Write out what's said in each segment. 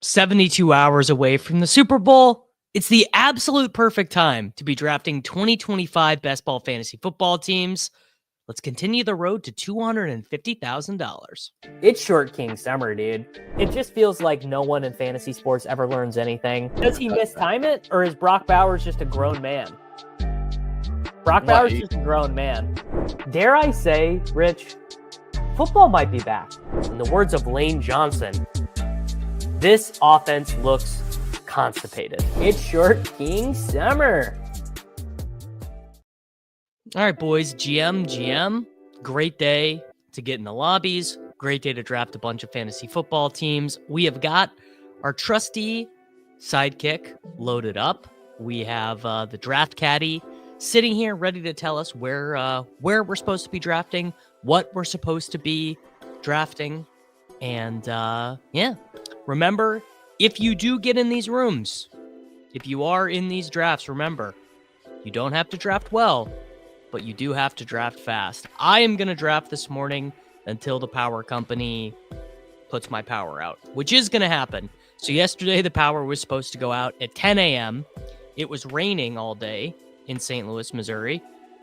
72 hours away from the Super Bowl. It's the absolute perfect time to be drafting 2025 best ball fantasy football teams. Let's continue the road to $250,000. It's Short King summer, dude. It just feels like no one in fantasy sports ever learns anything. Does he mistime it, or is Brock Bowers just a grown man? Brock Bowers is just a grown man. Dare I say, Rich, football might be back. In the words of Lane Johnson, this offense looks constipated. It's Short King summer. All right, boys, GM, great day to get in the lobbies. Great day to draft a bunch of fantasy football teams. We have got our trusty sidekick loaded up. We have the draft caddy sitting here ready to tell us where we're supposed to be drafting, what we're supposed to be drafting. And remember, if you do get in these rooms, if you are in these drafts, remember, you don't have to draft well, but you do have to draft fast. I am going to draft this morning until the power company puts my power out, which is going to happen. So yesterday, the power was supposed to go out at 10 a.m. It was raining all day in St. Louis, Missouri.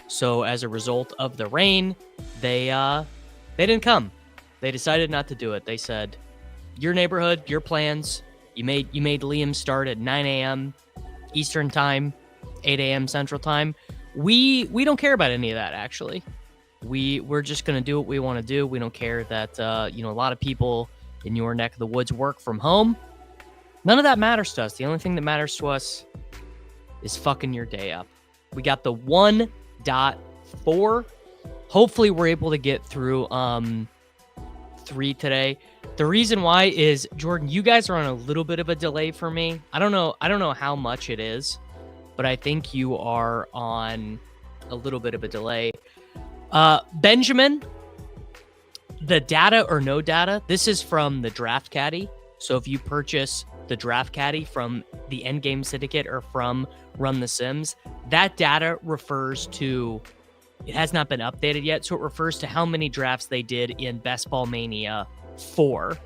So as a result of the rain, they didn't come. They decided not to do it. They said, your neighborhood, your plans. You made Liam start at 9 a.m. Eastern time, 8 a.m. Central time. We don't care about any of that, actually. We're just going to do what we want to do. We don't care that, a lot of people in your neck of the woods work from home. None of that matters to us. The only thing that matters to us is fucking your day up. We got the 1.4. Hopefully we're able to get through 3 today. The reason why is, Jordan, you guys are on a little bit of a delay for me. I don't know how much it is, but I think you are on a little bit of a delay. Benjamin, the data or no data, this is from the Draft Caddy. So if you purchase the Draft Caddy from the Endgame Syndicate or from Run the Sims, that data refers to, it has not been updated yet, so it refers to how many drafts they did in Best Ball Mania 4.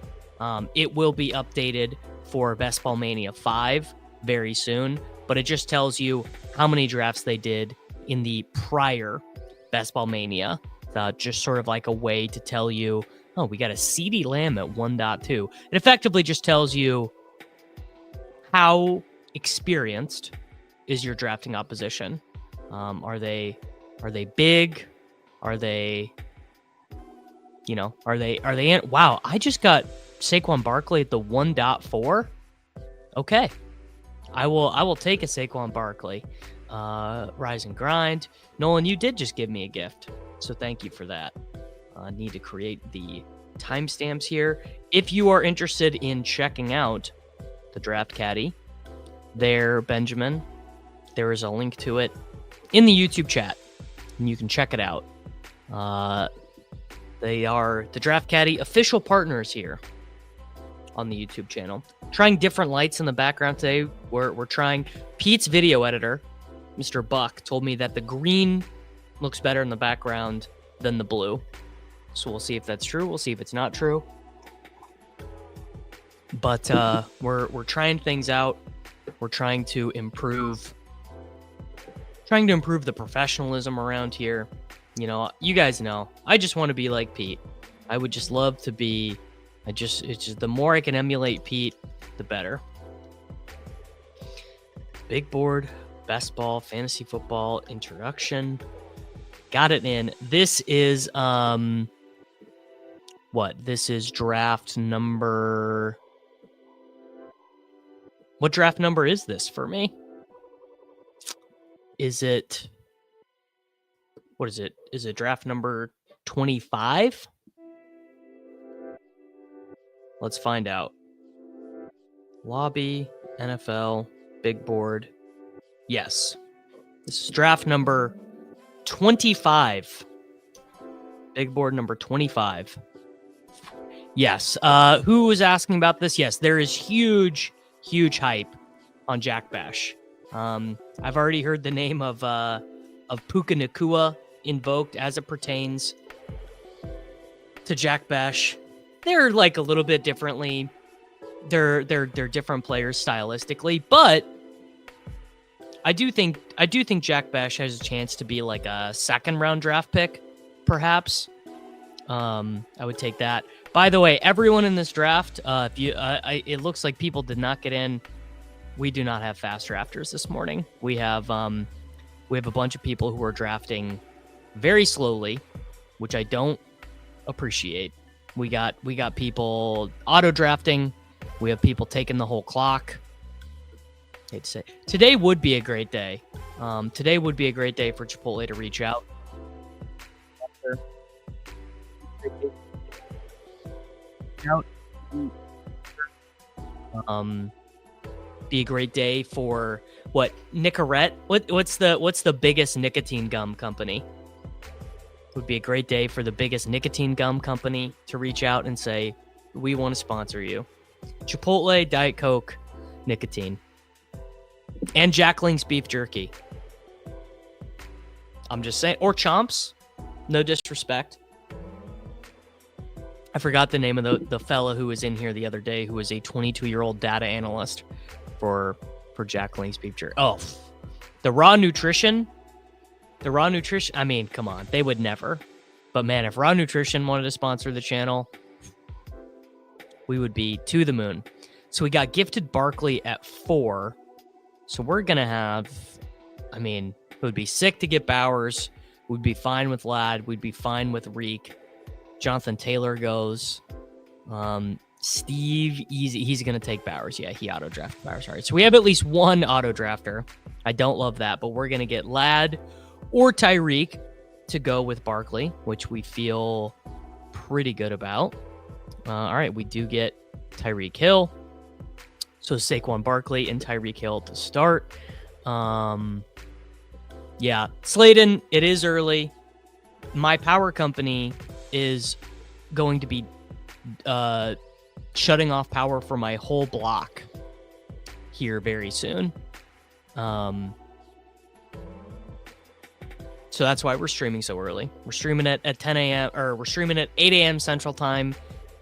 It will be updated for Best Ball Mania 5 very soon, but it just tells you how many drafts they did in the prior Best Ball Mania. Just sort of like a way to tell you, oh, we got a CeeDee Lamb at 1.2. It effectively just tells you how experienced is your drafting opposition. Are they big? Are they wow, I just got Saquon Barkley at the 1.4. Okay. I will take a Saquon Barkley. Rise and grind. Nolan, you did just give me a gift, so thank you for that. Need to create the timestamps here. If you are interested in checking out the Draft Caddy, there, Benjamin, there is a link to it in the YouTube chat, and you can check it out. They are the Draft Caddy official partners here on the YouTube channel. Trying different lights in the background today. We're trying. Pete's video editor, Mr. Buck, told me that the green looks better in the background than the blue. So we'll see if that's true. We'll see if it's not true. But we're trying things out. We're trying to improve the professionalism around here. You know, you guys know, I just want to be like Pete. I would just love to be, it's just the more I can emulate Pete, the better. Big board, best ball, fantasy football, introduction. Got it in. This is, This is draft number, what draft number is this for me? Is it, what is it? Is it draft number 25? Let's find out. Lobby, NFL, big board. Yes. This is draft number 25. Big board number 25. Yes. Who was asking about this? Yes, there is huge hype on Jack Bash. I've already heard the name of Puka Nacua invoked as it pertains to Jack Bash. They're like a little bit differently they're different players stylistically, but I do think Jack Bash has a chance to be like a second round draft pick, perhaps. I would take that. By the way, everyone in this draft, if you, it looks like people did not get in. We do not have fast drafters this morning. We have a bunch of people who are drafting very slowly, which I don't appreciate. We got people auto drafting. We have people taking the whole clock. Hate to say, today would be a great day. Today would be a great day for Chipotle to reach out. Be a great day for what, Nicorette? What's the biggest nicotine gum company? Would be a great day for the biggest nicotine gum company to reach out and say, we want to sponsor you. Chipotle, Diet Coke, nicotine. And Jack Link's beef jerky. I'm just saying. Or Chomps. No disrespect. I forgot the name of the fella who was in here the other day, who was a 22-year-old data analyst for Jack Link's beef jerky. Oh, the Raw Nutrition. I mean, come on. They would never. But man, if Raw Nutrition wanted to sponsor the channel, we would be to the moon. So we got gifted Barkley at 4. So we're going to have, I mean, it would be sick to get Bowers. We'd be fine with Ladd. We'd be fine with Reek. Jonathan Taylor goes. Steve, easy. He's going to take Bowers. Yeah, he auto-drafted Bowers. All right, so we have at least one auto-drafter. I don't love that, but we're going to get Ladd or Tyreek to go with Barkley, which we feel pretty good about. All right, we do get Tyreek Hill. So Saquon Barkley and Tyreek Hill to start. Yeah, Slayton, it is early. My power company is going to be shutting off power for my whole block here very soon. So that's why we're streaming so early. We're streaming at 10 a.m. or we're streaming at 8 a.m. Central Time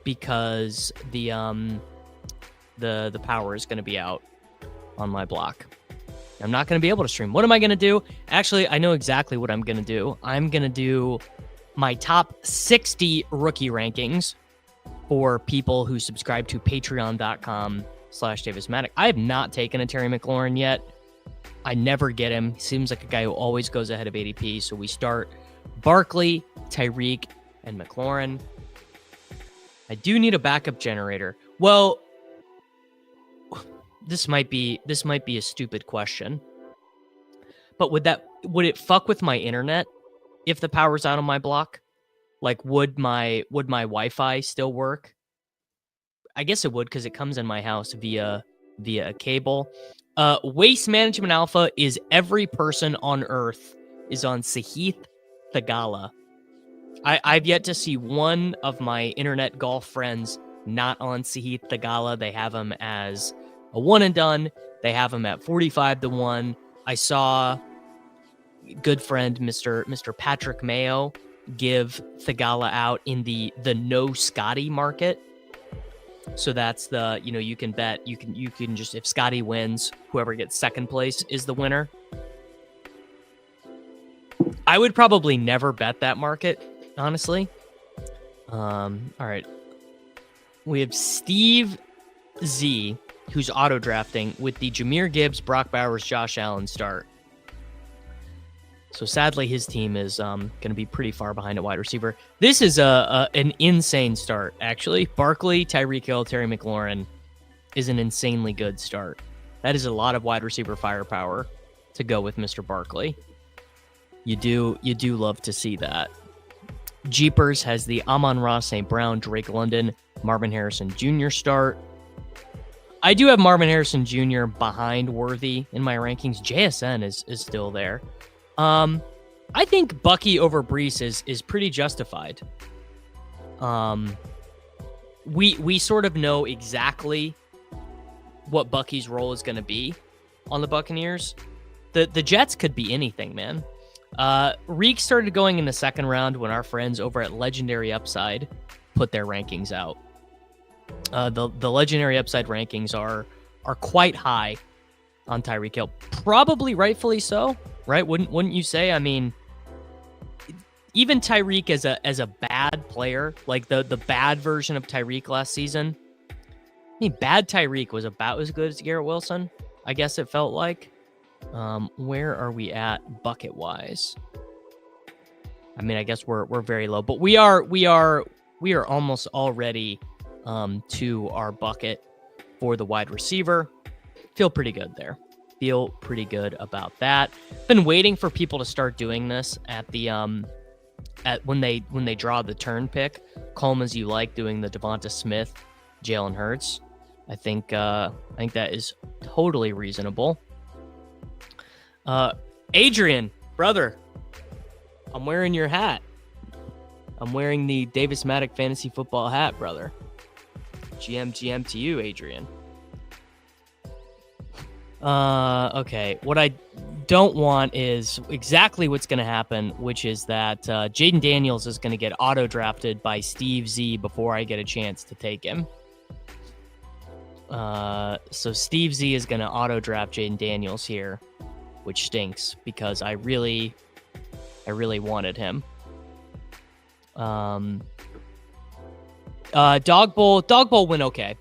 because the power is going to be out on my block. I'm not going to be able to stream. What am I going to do? Actually, I know exactly what I'm going to do. I'm going to do my top 60 rookie rankings for people who subscribe to patreon.com/Davis Mattek. I have not taken a Terry McLaurin yet. I never get him. He seems like a guy who always goes ahead of ADP. So we start Barkley, Tyreek, and McLaurin. I do need a backup generator. Well, this might be a stupid question, but would it fuck with my internet if the power's out on my block? Like, would my Wi-Fi still work? I guess it would, because it comes in my house via a cable. Waste Management Alpha is every person on Earth is on Sahith Thagala. I've yet to see one of my internet golf friends not on Sahith Thagala. They have him as a one and done. They have him at 45-1. I saw good friend Mr. Patrick Mayo give Thagala out in the no Scotty market. So that's the, you can bet, you can just, if Scotty wins, whoever gets second place is the winner. I would probably never bet that market, honestly. All right. We have Steve Z, who's auto drafting with the Jahmyr Gibbs, Brock Bowers, Josh Allen start. So sadly, his team is going to be pretty far behind at wide receiver. This is an insane start, actually. Barkley, Tyreek Hill, Terry McLaurin is an insanely good start. That is a lot of wide receiver firepower to go with Mr. Barkley. You do love to see that. Jeepers has the Amon-Ra St. Brown, Drake London, Marvin Harrison Jr. start. I do have Marvin Harrison Jr. behind Worthy in my rankings. JSN is still there. I think Bucky over Brees is pretty justified. We sort of know exactly what Bucky's role is going to be on the Buccaneers. The Jets could be anything, man. Reek started going in the second round when our friends over at Legendary Upside put their rankings out. The legendary upside rankings are quite high on Tyreek Hill. Probably rightfully so, right? Wouldn't you say? I mean, even Tyreek as a bad player, like the bad version of Tyreek last season. I mean, bad Tyreek was about as good as Garrett Wilson. I guess it felt like. Where are we at bucket wise? I mean, I guess we're very low, but we are almost already to our bucket for the wide receiver. Feel pretty good there. Feel pretty good about that. Been waiting for people to start doing this at the at when they draw the turn pick. Calm as you like, doing the Devonta Smith, Jalen Hurts. I think that is totally reasonable. Adrian, brother, I'm wearing your hat. I'm wearing the Davis Mattek fantasy football hat, brother. GM to you, Adrian. Okay. What I don't want is exactly what's going to happen, which is that Jaden Daniels is going to get auto-drafted by Steve Z before I get a chance to take him. So Steve Z is going to auto-draft Jaden Daniels here, which stinks because I really wanted him. Dog Bowl went okay.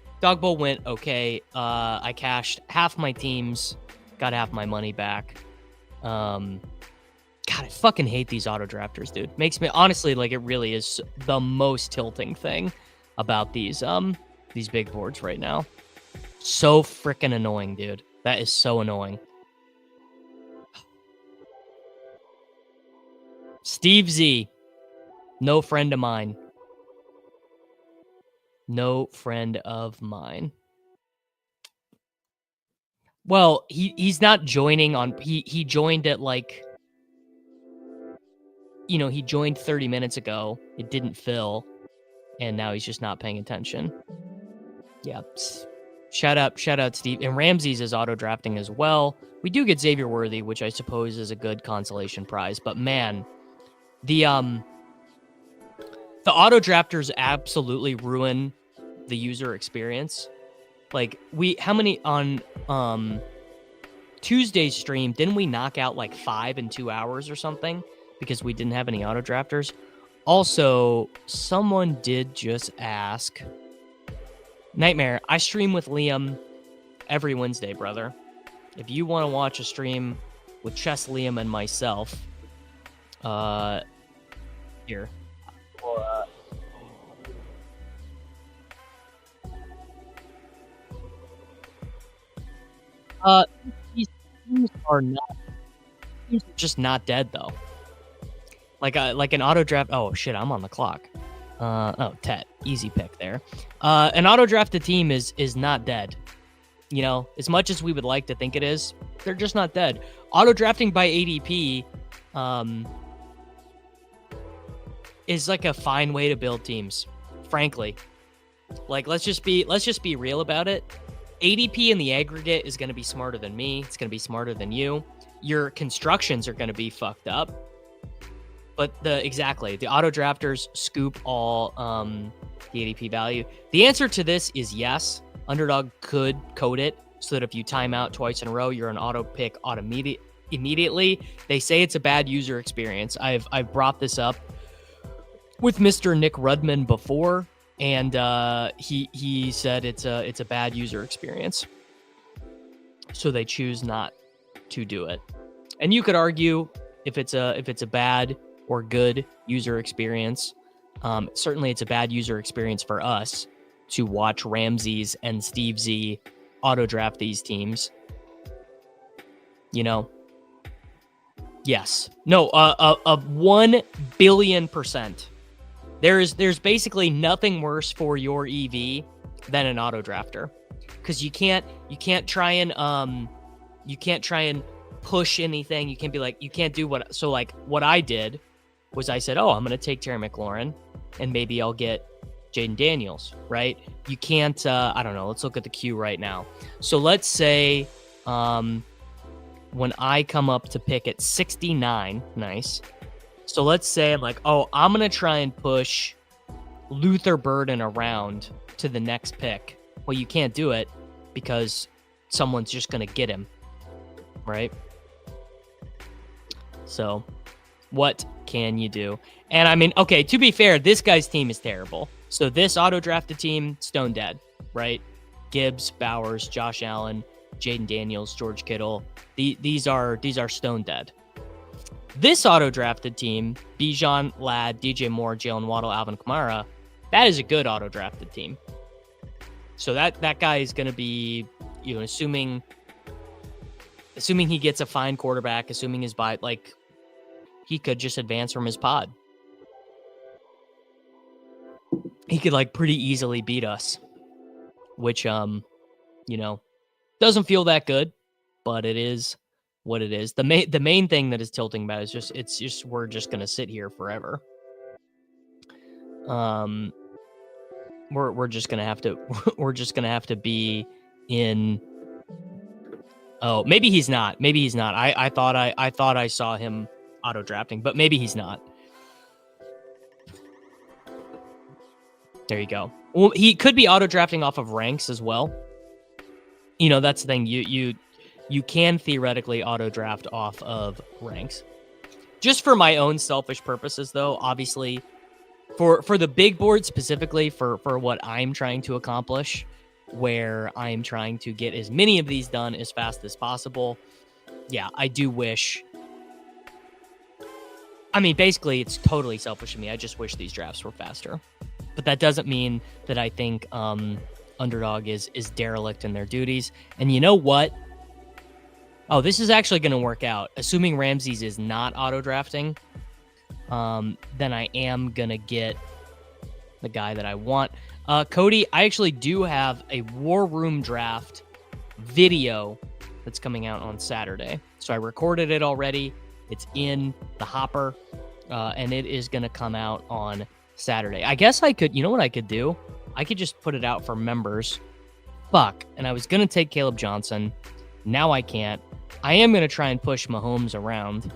I cashed half my teams, got half my money back. God, I fucking hate these auto drafters, dude. Makes me honestly like it really is the most tilting thing about these big boards right now. So freaking annoying, dude. That is so annoying. Steve Z, no friend of mine. No friend of mine. Well, he's not joining on. He joined at like, he joined 30 minutes ago. It didn't fill, and now he's just not paying attention. Yeah. Shout out, Steve. And Ramsey's is auto drafting as well. We do get Xavier Worthy, which I suppose is a good consolation prize. But man, the auto drafters absolutely ruin the user experience. Like how many on Tuesday's stream didn't we knock out like 5 in 2 hours or something because we didn't have any auto drafters? Also, someone did just ask, Nightmare, I stream with Liam every Wednesday, brother. If you want to watch a stream with Chess, Liam, and myself, here. These teams are just not dead though. Like an auto draft. Oh shit, I'm on the clock. Tet, easy pick there. An auto drafted team is not dead. As much as we would like to think it is, they're just not dead. Auto drafting by ADP, is like a fine way to build teams. Frankly, like let's just be real about it. ADP in the aggregate is going to be smarter than me. It's going to be smarter than you. Your constructions are going to be fucked up. But the auto drafters scoop all the ADP value. The answer to this is yes. Underdog could code it so that if you time out twice in a row, you're an auto pick immediately. They say it's a bad user experience. I've brought this up with Mr. Nick Rudman before, and he said it's a bad user experience. So they choose not to do it. And you could argue if it's a bad or good user experience. Certainly it's a bad user experience for us to watch Ramsey's and Steve Z auto draft these teams. Yes. No, 1 billion %. There's basically nothing worse for your EV than an auto drafter. Because you can't try and push anything. You can't be like, you can't do what I did was I said, I'm going to take Terry McLaurin and maybe I'll get Jaden Daniels, right? You can't, I don't know. Let's look at the queue right now. So let's say when I come up to pick at 69, nice. So let's say I'm like, I'm going to try and push Luther Burden around to the next pick. Well, you can't do it because someone's just going to get him, right? So what can you do? And I mean, okay, to be fair, this guy's team is terrible. So this auto-drafted team, stone dead, right? Gibbs, Bowers, Josh Allen, Jaden Daniels, George Kittle. These are stone dead. This auto-drafted team, Bijan, Ladd, DJ Moore, Jalen Waddle, Alvin Kamara, that is a good auto-drafted team. So that guy is going to be, assuming he gets a fine quarterback, assuming his bye, like, he could just advance from his pod. He could, like, pretty easily beat us, which, doesn't feel that good, but it is what it is. The main thing that is tilting about is we're just going to sit here forever. We're just gonna have to be in. Oh, maybe he's not. I thought I saw him auto drafting, but maybe he's not. There you go. Well, he could be auto drafting off of ranks as well. That's the thing. You can theoretically auto draft off of ranks. Just for my own selfish purposes, though, obviously. For the big board specifically, for what I'm trying to accomplish, where I'm trying to get as many of these done as fast as possible, yeah, I do wish. I mean, basically, it's totally selfish of me. I just wish these drafts were faster. But that doesn't mean that I think Underdog is derelict in their duties. And you know what? Oh, this is actually going to work out. Assuming Ramses is not auto-drafting, then I am going to get the guy that I want. Cody, I actually do have a War Room draft video that's coming out on Saturday. So I recorded it already. It's in the hopper, and it is going to come out on Saturday. I guess I could, what I could do? I could just put it out for members. Fuck. And I was going to take Caleb Johnson. Now I can't. I am going to try and push Mahomes around.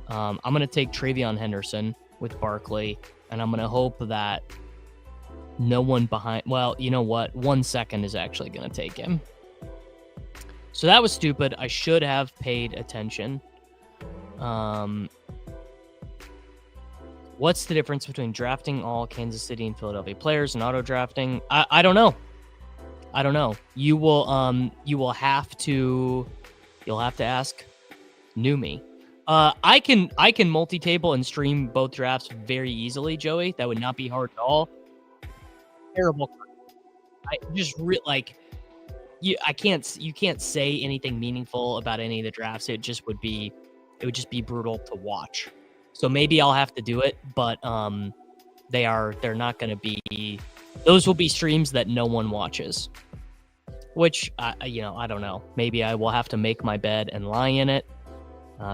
I'm going to take Travion Henderson with Barkley, and I'm going to hope that no one behind. Well, you know what? 1 second is actually going to take him. So that was stupid. I should have paid attention. What's the difference between drafting all Kansas City and Philadelphia players and auto drafting? I don't know. You will have to ask Numi. I can multi-table and stream both drafts very easily, Joey. That would not be hard at all. Terrible. I just you can't say anything meaningful about any of the drafts. It would just be brutal to watch. So maybe I'll have to do it, but they're not going to be. Those will be streams that no one watches. Which I don't know. Maybe I will have to make my bed and lie in it.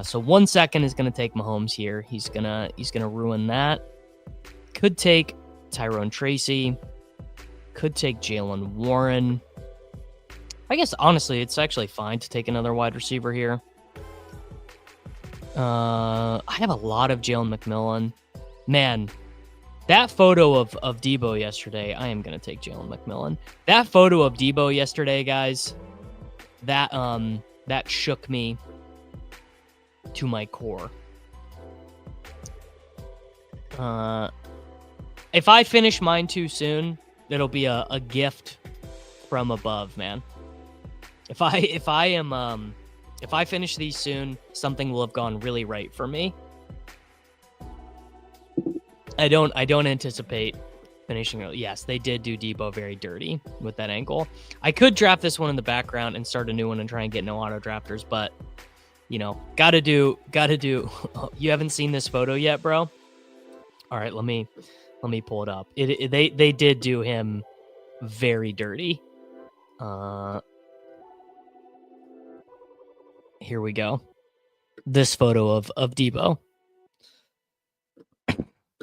So 1 second is going to take Mahomes here. He's gonna ruin that. Could take Tyrone Tracy. Could take Jalen Warren. I guess honestly, it's actually fine to take another wide receiver here. I have a lot of Jalen McMillan. Man, that photo of Deebo yesterday, I am going to take Jalen McMillan. That photo of Deebo yesterday, guys, that shook me to my core. If I finish mine too soon, it'll be a gift from above, man. If I finish these soon, something will have gone really right for me. I don't anticipate finishing. Yes, they did do Deebo very dirty with that ankle. I could draft this one in the background and start a new one and try and get no auto drafters, but gotta do. You haven't seen this photo yet, bro? All right, let me pull it up. They did do him very dirty. Here we go. This photo of Deebo.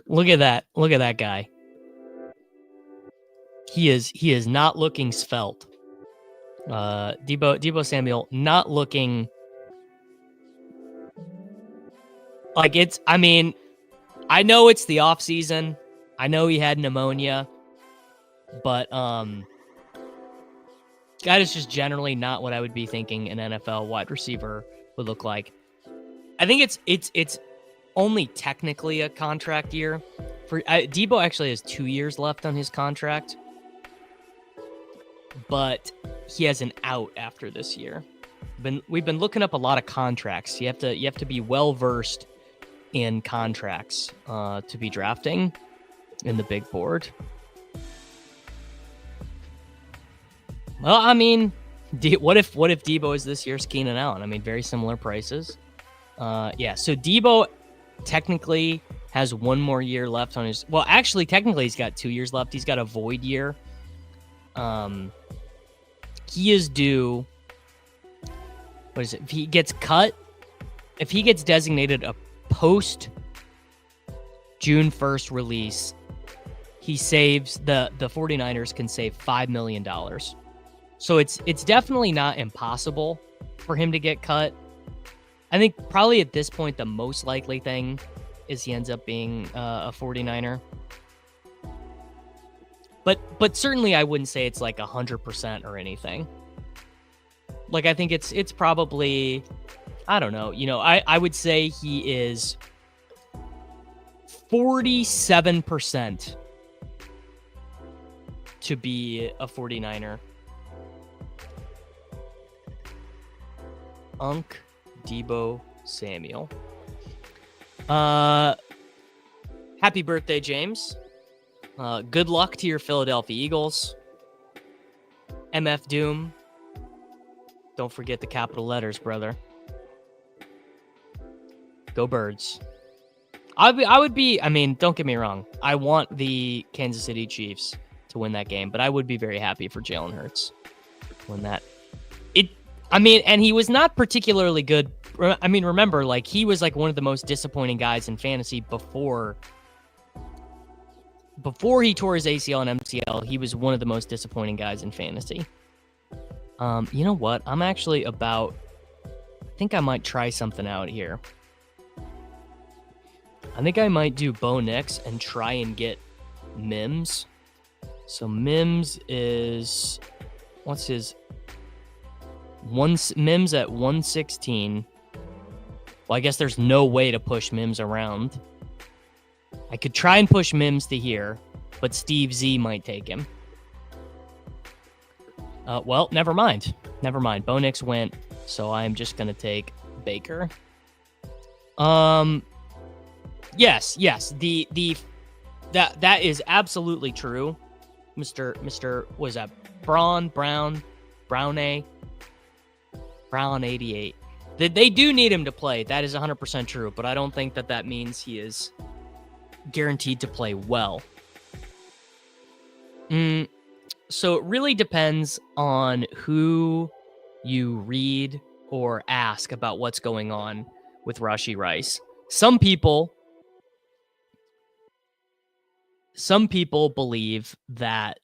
Look at that. Look at that guy. He is not looking svelte. Deebo Samuel not looking like it's. I mean, I know it's the off season, I know he had pneumonia, but that is just generally not what I would be thinking an NFL wide receiver would look like. I think it's only technically a contract year. For Deebo actually has 2 years left on his contract, but he has an out after this year. We've been looking up a lot of contracts. You have to be well versed in contracts to be drafting in the big board. Well, I mean, what if Deebo is this year's Keenan Allen? I mean, very similar prices. Yeah, so Deebo technically has 1 more year left on his. Well, actually, technically, he's got 2 years left. He's got a void year. He is due. What is it? If he gets cut, if he gets designated a post June 1st release, he saves the 49ers can save $5 million. So it's definitely not impossible for him to get cut. I think probably at this point, the most likely thing is he ends up being a 49er. But certainly I wouldn't say it's like 100% or anything. Like, I think it's probably, I don't know, I would say he is 47% to be a 49er. Unc Deebo Samuel. Happy birthday, James. Good luck to your Philadelphia Eagles. MF Doom. Don't forget the capital letters, brother. Go Birds. I would be, I mean, don't get me wrong. I want the Kansas City Chiefs to win that game, but I would be very happy for Jalen Hurts to win that. And he was not particularly good. I mean, remember, like, he was like one of the most disappointing guys in fantasy before he tore his ACL and MCL. He was one of the most disappointing guys in fantasy. You know what? I'm actually I think I might try something out here. I think I might do Bo Nix and try and get Mims. So Mims is, what's his? Mims at 116. Well, I guess there's no way to push Mims around. I could try and push Mims to here, but Steve Z might take him. Well, never mind. Bo Nix went, so I'm just gonna take Baker. Yes. That is absolutely true. Mr. Was that Brown 88. They do need him to play. That is 100% true, but I don't think that means he is guaranteed to play well. So it really depends on who you read or ask about what's going on with Rashee Rice. Some people believe that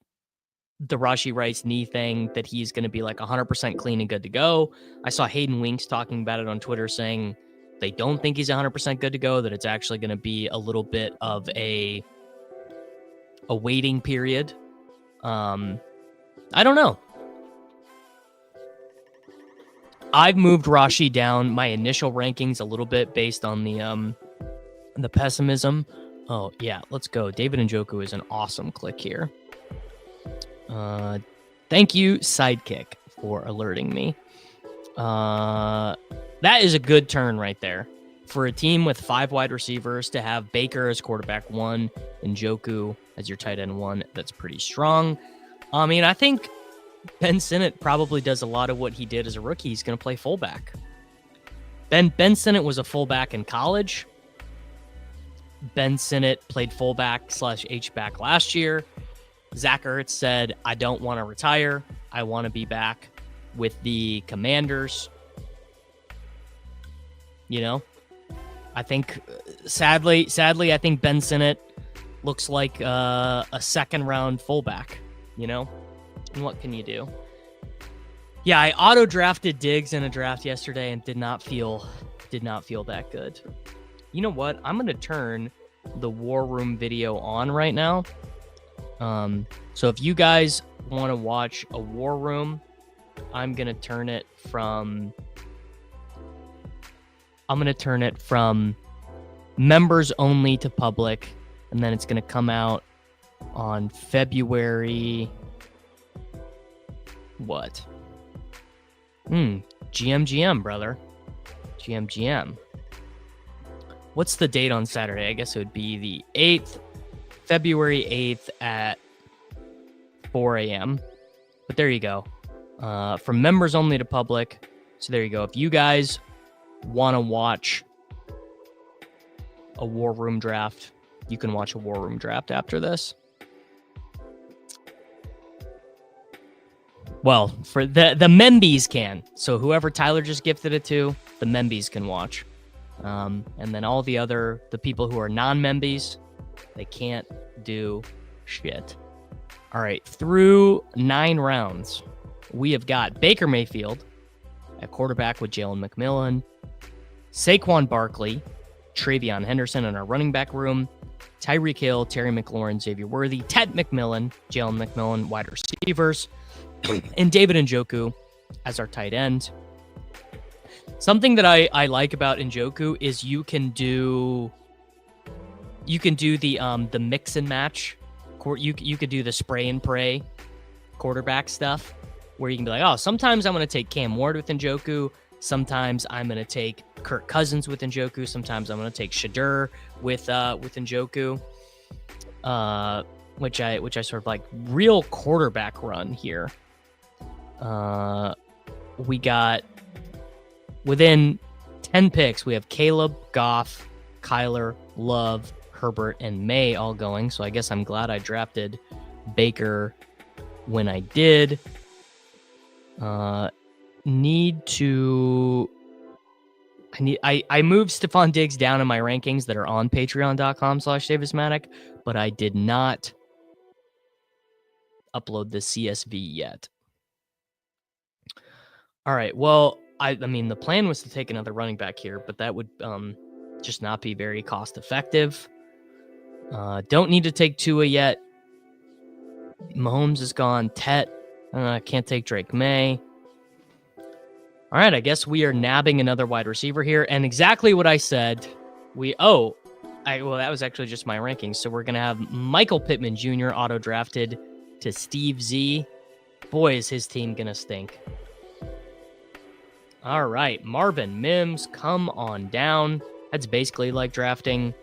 the Rashee Rice knee thing, that he's going to be like 100% clean and good to go. I saw Hayden Winks talking about it on Twitter, saying they don't think he's 100% good to go, that it's actually going to be a little bit of a waiting period. I don't know. I've moved Rashee down my initial rankings a little bit based on the pessimism. Oh yeah, let's go. David Njoku is an awesome click here. Thank you, Sidekick, for alerting me. That is a good turn right there. For a team with 5 wide receivers to have Baker as quarterback 1 and Njoku as your tight end 1, that's pretty strong. I mean, I think Ben Sinnott probably does a lot of what he did as a rookie. He's going to play fullback. Ben Sinnott was a fullback in college. Ben Sinnott played fullback / H-back last year. Zach Ertz said, I don't want to retire. I want to be back with the Commanders. I think, sadly, I think Ben Sinnott looks like a second-round fullback, And what can you do? Yeah, I auto-drafted Diggs in a draft yesterday and did not feel that good. You know what? I'm going to turn the War Room video on right now. So if you guys want to watch a War Room, I'm going to turn it from members only to public, and then it's going to come out on February what? GM, brother. GM. What's the date on Saturday? I guess it would be the 8th, February 8th at 4 a.m. But there you go. From members only to public. So there you go. If you guys want to watch a War Room draft, you can watch a War Room draft after this. Well, for the Membies can. So whoever Tyler just gifted it to, the Membies can watch. And then all the people who are non-Membies, they can't do shit. All right, through 9 rounds, we have got Baker Mayfield at quarterback with Jalen McMillan, Saquon Barkley, Travion Henderson in our running back room, Tyreek Hill, Terry McLaurin, Xavier Worthy, Ted McMillan, Jalen McMillan, wide receivers, and David Njoku as our tight end. Something that I like about Njoku is you can do the mix and match. You could do the spray and pray quarterback stuff where you can be like, oh, sometimes I'm going to take Cam Ward with Njoku. Sometimes I'm going to take Kirk Cousins with Njoku. Sometimes I'm going to take Shadur with Njoku, which I sort of like. Real quarterback run here. We got within 10 picks, we have Caleb, Goff, Kyler, Love, Herbert, and May all going. So I guess I'm glad I drafted Baker when I did. I moved Stephon Diggs down in my rankings that are on patreon.com/Davis Mattek, but I did not upload the CSV yet. All right. Well, I mean, the plan was to take another running back here, but that would just not be very cost effective. Don't need to take Tua yet. Mahomes is gone. Tet. Can't take Drake May. All right, I guess we are nabbing another wide receiver here, and exactly what I said. That was actually just my rankings. So we're gonna have Michael Pittman Jr. auto drafted to Steve Z. Boy, is his team gonna stink. All right, Marvin Mims, come on down. That's basically like drafting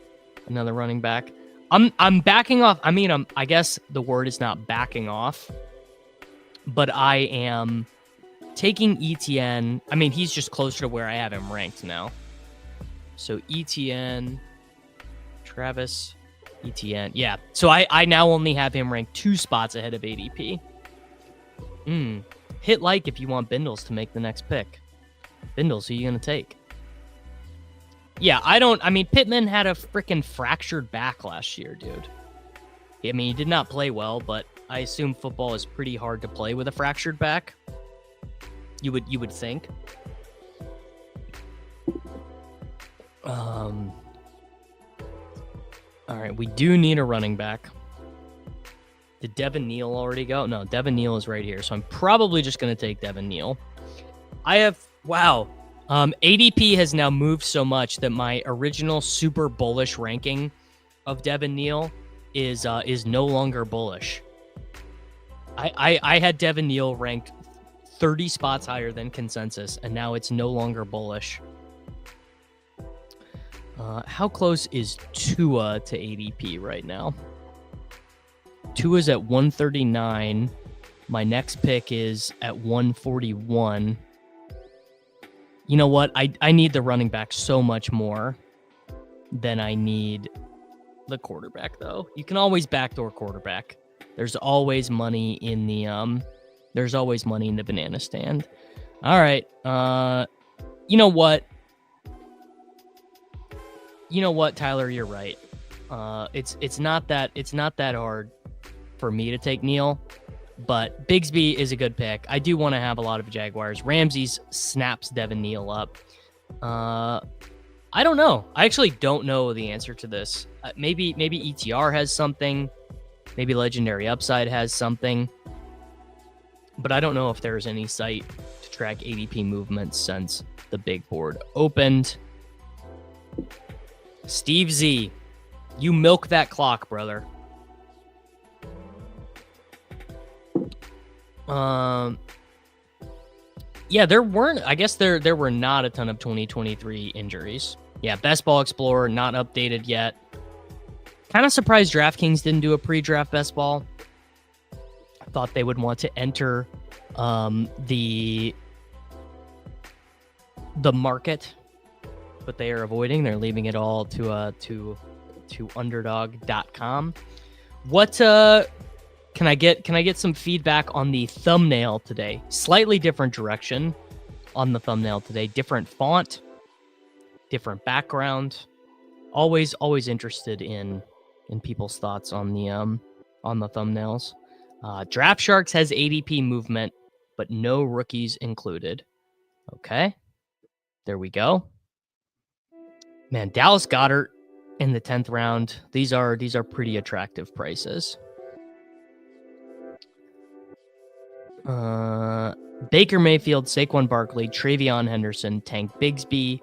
another running back. I'm backing off. I mean, I guess the word is not backing off, but I am taking ETN. I mean, he's just closer to where I have him ranked now. So ETN, Travis, ETN. Yeah. So I now only have him ranked 2 spots ahead of ADP. Hit like if you want Bindles to make the next pick. Bindles, who are you going to take? Yeah, Pittman had a freaking fractured back last year, dude. I mean, he did not play well, but I assume football is pretty hard to play with a fractured back. You would think. All right, we do need a running back. Did Devin Neal already go? No, Devin Neal is right here, so I'm probably just going to take Devin Neal. ADP has now moved so much that my original super bullish ranking of Devin Neal is no longer bullish. I had Devin Neal ranked 30 spots higher than consensus, and now it's no longer bullish. How close is Tua to ADP right now? Tua's at 139. My next pick is at 141. You know what? I need the running back so much more than I need the quarterback, though. You can always backdoor quarterback. There's always money in the banana stand. All right. You know what? Tyler, you're right. It's not that hard for me to take Neal, but Bigsby is a good pick. I do want to have a lot of Jaguars. Ramsey's snaps Devin Neal up. I I don't know. I actually don't know the answer to this. Maybe ETR has something. Maybe Legendary Upside has something. But I don't know if there's any site to track ADP movements since the big board opened. Steve Z, you milk that clock, brother. Yeah, there weren't. I guess there were not a ton of 2023 injuries. Yeah, Best Ball Explorer not updated yet. Kind of surprised DraftKings didn't do a pre-draft Best Ball. I thought they would want to enter the market, but they are avoiding. They're leaving it all to underdog.com. What can I get some feedback on the thumbnail today? Slightly different direction on the thumbnail today. Different font, different background. Always interested in people's thoughts on the thumbnails. Draft Sharks has ADP movement, but no rookies included. Okay. There we go. Man, Dallas Goedert in the 10th round. These are pretty attractive prices. Baker Mayfield, Saquon Barkley, Travion Henderson, Tank Bigsby,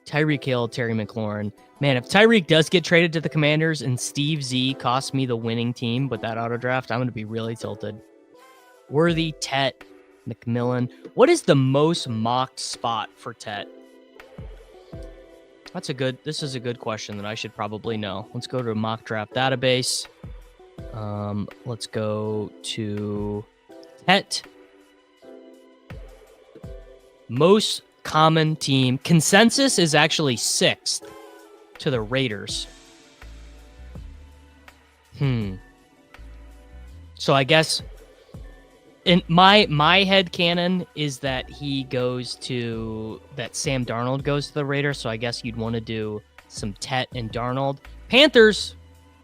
Tyreek Hill, Terry McLaurin. Man, if Tyreek does get traded to the Commanders and Steve Z costs me the winning team with that auto draft, I'm going to be really tilted. Worthy, Tet, McMillan. What is the most mocked spot for Tet? This is a good question that I should probably know. Let's go to a mock draft database. Let's go to Tet. Most common team. Consensus is actually 6th to the Raiders. So I guess in my headcanon is that Sam Darnold goes to the Raiders. So I guess you'd want to do some Tet and Darnold. Panthers,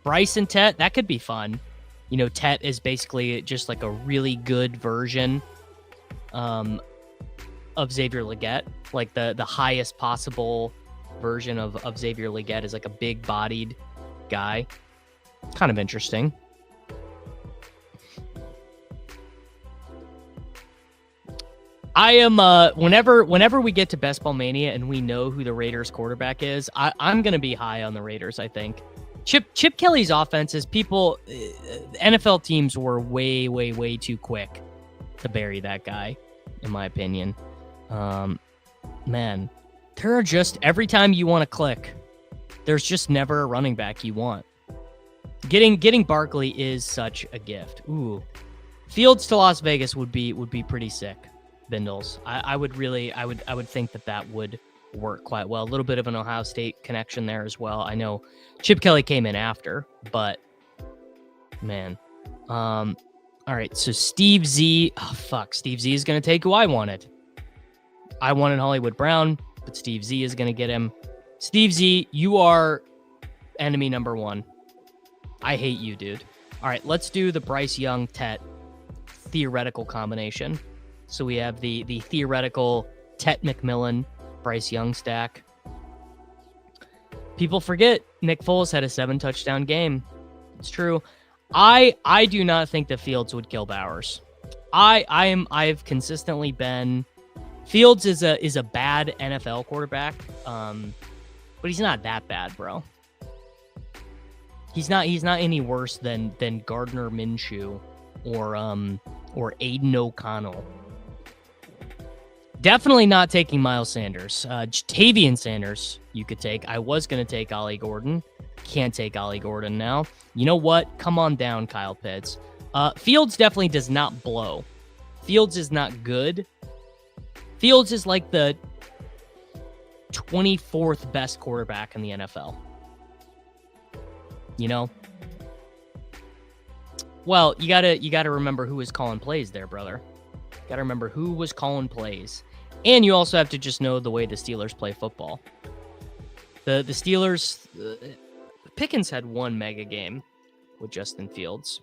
Bryce and Tet, that could be fun. You know, Tet is basically just like a really good version of Xavier Legette. Like the highest possible version of Xavier Legette is like a big-bodied guy. Kind of interesting. I am whenever we get to Best Ball Mania and we know who the Raiders quarterback is, I'm gonna be high on the Raiders. I think Chip Kelly's offenses, NFL teams were way too quick to bury that guy, in my opinion. Man, there are just every time you want to click, there's just never a running back you want. Getting Barkley is such a gift. Ooh, Fields to Las Vegas would be pretty sick. Bindles. I would think that would work quite well. A little bit of an Ohio State connection there as well. I know Chip Kelly came in after, but man. All right, so Steve Z. Oh, fuck. Steve Z is going to take who I wanted. I wanted Hollywood Brown, but Steve Z is going to get him. Steve Z, you are enemy number 1. I hate you, dude. All right, let's do the Bryce Young Tet theoretical combination. So we have the theoretical Tet McMillan, Bryce Young stack. People forget Nick Foles had a 7-touchdown game. It's true. I do not think the Fields would kill Bowers. I've consistently been Fields is a bad NFL quarterback. But he's not that bad, bro. He's not any worse than Gardner Minshew or Aiden O'Connell. Definitely not taking Miles Sanders. Tavian Sanders you could take. I was going to take Ollie Gordon. Can't take Ollie Gordon now. You know what? Come on down, Kyle Pitts. Fields definitely does not blow. Fields is not good. Fields is like the 24th best quarterback in the NFL. You know? Well, you gotta remember who was calling plays there, brother. Gotta remember who was calling plays. And you also have to just know the way the Steelers play football. The Steelers... Pickens had one mega game with Justin Fields.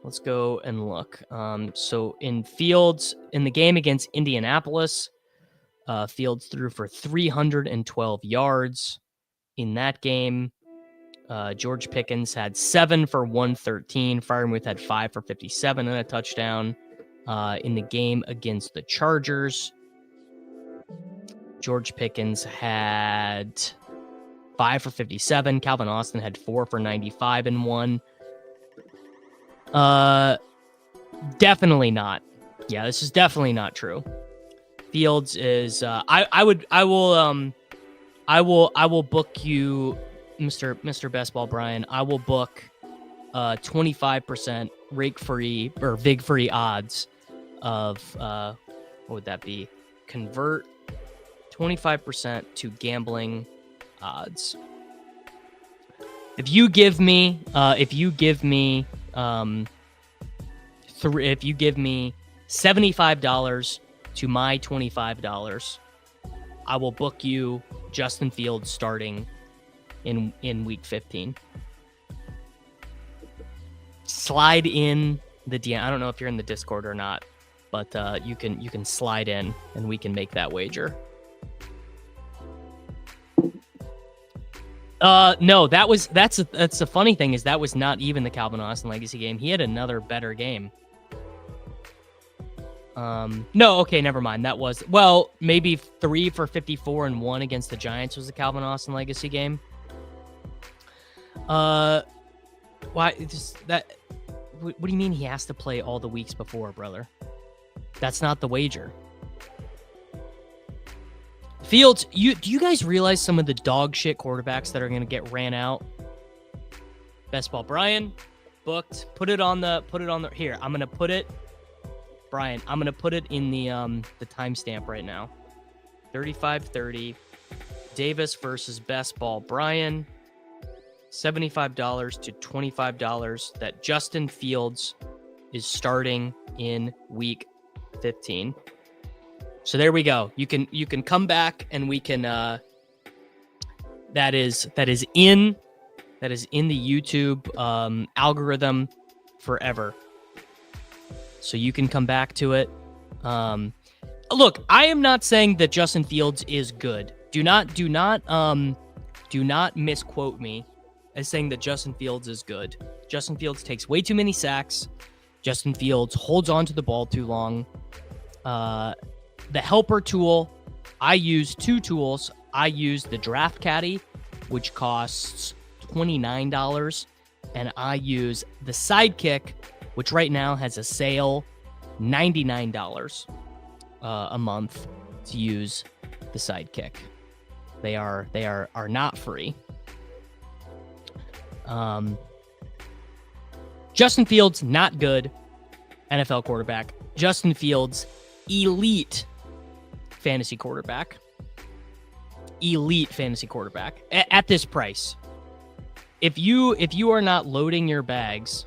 Let's go and look. So in Fields, in the game against Indianapolis, Fields threw for 312 yards in that game. George Pickens had 7 for 113. Freiermuth had 5 for 57 and a touchdown. In the game against the Chargers, George Pickens had 5 for 57. Calvin Austin had 4 for 95 and 1. Definitely not. Yeah, this is definitely not true. Fields is I will book you, Mr. Best Ball Brian. I will book 25% rake free or vig free odds of what would that be? Convert 25% to gambling odds. If you give me $75 to my $25, I will book you Justin Fields starting in week 15. Slide in the DM. I don't know if you're in the Discord or not, but you can slide in and we can make that wager. No, that's the funny thing is that was not even the Calvin Austin legacy game. He had another better game. No, okay, never mind. That was, well, maybe 3 for 54 and 1 against the Giants was the Calvin Austin legacy game. Why just that? What do you mean he has to play all the weeks before, brother? That's not the wager. Fields, do you guys realize some of the dog shit quarterbacks that are going to get ran out? Best Ball Brian, booked. Put it on the here. I'm going to put it, Brian. I'm going to put it in the timestamp right now. 35:30. Davis versus Best Ball Brian. $75 to $25 that Justin Fields is starting in week 15. So there we go. You can come back and we can that is in the YouTube algorithm forever. So you can come back to it. Look, I am not saying that Justin Fields is good. Do not misquote me as saying that Justin Fields is good. Justin Fields takes way too many sacks. Justin Fields holds on to the ball too long. The helper tool, I use 2 tools. I use the draft caddy, which costs $29, and I use the sidekick, which right now has a sale, $99 a month to use the sidekick. They are not free. Justin Fields, not good NFL quarterback. Justin Fields, elite fantasy quarterback. Elite fantasy quarterback at this price. If you are not loading your bags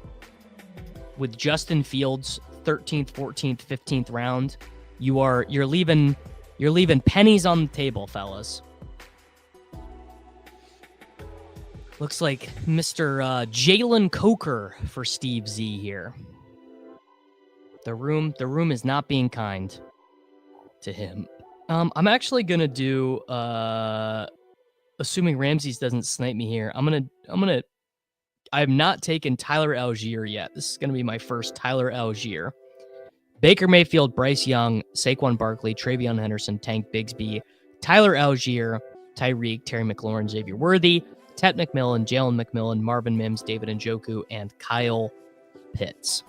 with Justin Fields 13th, 14th, 15th round, you're leaving pennies on the table, fellas. Looks like Mr. Jalen Coker for Steve Z here. The room is not being kind to him. I'm actually gonna do assuming Ramses doesn't snipe me here. I have not taken Tyler Algier yet. This is gonna be my first Tyler Algier. Baker Mayfield, Bryce Young, Saquon Barkley, Travion Henderson, Tank Bigsby, Tyler Algier, Tyreek, Terry McLaurin, Xavier Worthy, Ted McMillan, Jalen McMillan, Marvin Mims, David Njoku, and Kyle Pitts.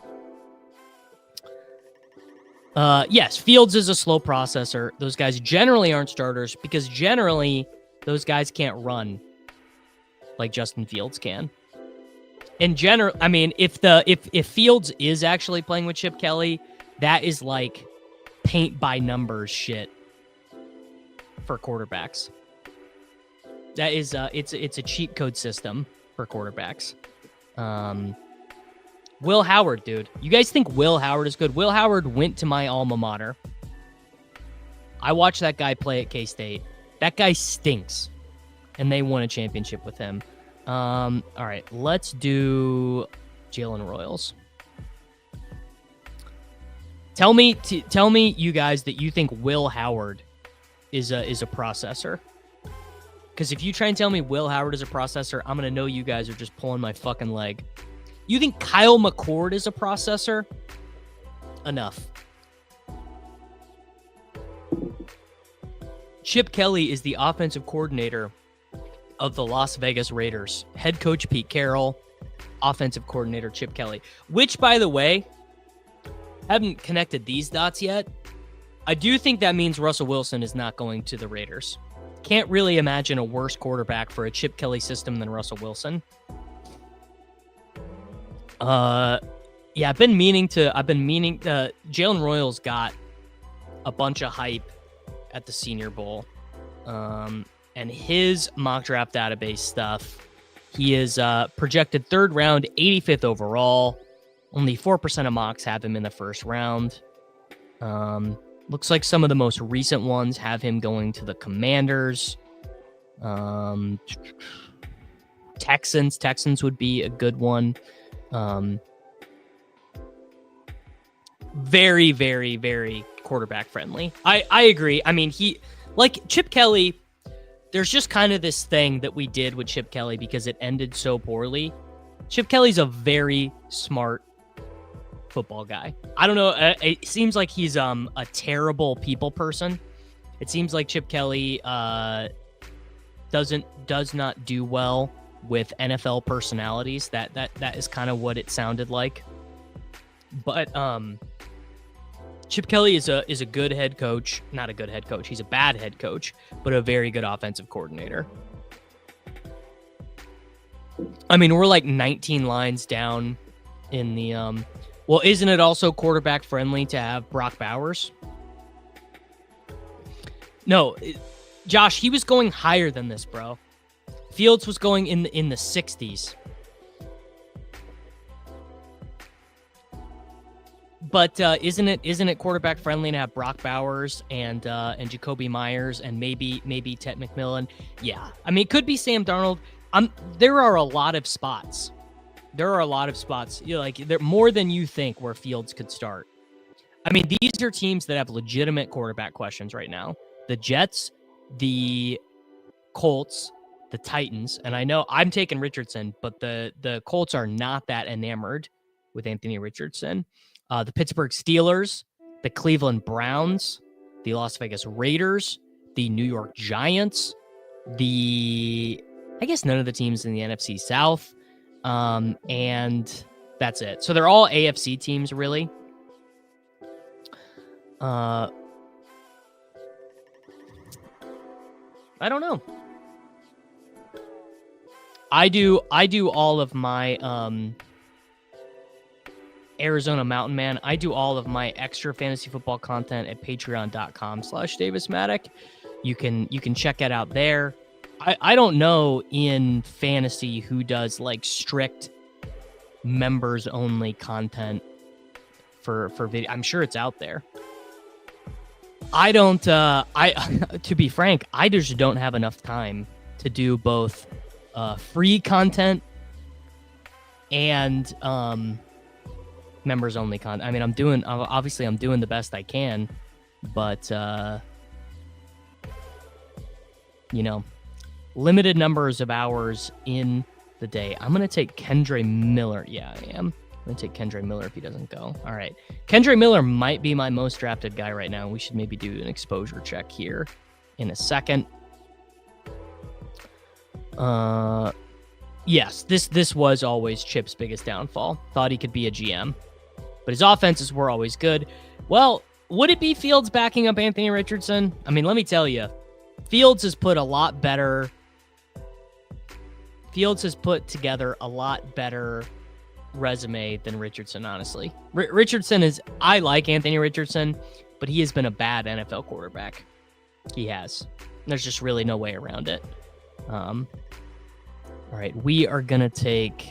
Yes, Fields is a slow processor. Those guys generally aren't starters because generally those guys can't run like Justin Fields can. In general, I mean, if Fields is actually playing with Chip Kelly, that is like paint by numbers shit for quarterbacks. That is it's a cheat code system for quarterbacks. Will Howard, dude. You guys think Will Howard is good? Will Howard went to my alma mater. I watched that guy play at K-State. That guy stinks. And they won a championship with him. All right, let's do Jalen Royals. Tell me, you guys, that you think Will Howard is a processor. Because if you try and tell me Will Howard is a processor, I'm going to know you guys are just pulling my fucking leg. You think Kyle McCord is a processor? Enough. Chip Kelly is the offensive coordinator of the Las Vegas Raiders. Head coach Pete Carroll, offensive coordinator Chip Kelly. Which, by the way, haven't connected these dots yet. I do think that means Russell Wilson is not going to the Raiders. Can't really imagine a worse quarterback for a Chip Kelly system than Russell Wilson. Yeah, I've been meaning Jalen Royals got a bunch of hype at the Senior Bowl. And his mock draft database stuff, he is projected 3rd round, 85th overall. Only 4% of mocks have him in the 1st round. Looks like some of the most recent ones have him going to the Commanders. Texans would be a good one. Very, very, very quarterback friendly. I agree. I mean, Chip Kelly, there's just kind of this thing that we did with Chip Kelly because it ended so poorly. Chip Kelly's a very smart football guy. I don't know. It seems like he's a terrible people person. It seems like Chip Kelly does not do well with NFL personalities. That is kind of what it sounded like. But Chip Kelly is a good head coach. Not a good head coach. He's a bad head coach, but a very good offensive coordinator. I mean, we're like 19 lines down in the well, isn't it also quarterback friendly to have Brock Bowers? No, Josh, he was going higher than this, bro. Fields was going in the 60s. But isn't it quarterback friendly to have Brock Bowers and Jacoby Myers and maybe Ted McMillan? Yeah, I mean, it could be Sam Darnold. There are a lot of spots. There more than you think where Fields could start. I mean, these are teams that have legitimate quarterback questions right now. The Jets, the Colts, the Titans, and I know I'm taking Richardson, but the Colts are not that enamored with Anthony Richardson. The Pittsburgh Steelers, the Cleveland Browns, the Las Vegas Raiders, the New York Giants, I guess none of the teams in the NFC South. And that's it. So they're all AFC teams, really. I don't know. I do all of my Arizona Mountain Man. I do all of my extra fantasy football content at patreon.com/Davis Mattek. You can check it out there. I don't know in fantasy who does like strict members only content for video. I'm sure it's out there. I don't to be frank, I just don't have enough time to do both free content and members only content. I mean, I'm doing the best I can, but limited numbers of hours in the day. I'm going to take Kendre Miller. Yeah, I am. I'm going to take Kendre Miller if he doesn't go. All right. Kendre Miller might be my most drafted guy right now. We should maybe do an exposure check here in a second. Yes, this was always Chip's biggest downfall. Thought he could be a GM, but his offenses were always good. Well, would it be Fields backing up Anthony Richardson? I mean, let me tell you, Fields has put together a lot better resume than Richardson, honestly. I like Anthony Richardson, but he has been a bad NFL quarterback. He has. There's just really no way around it. All right, we are going to take...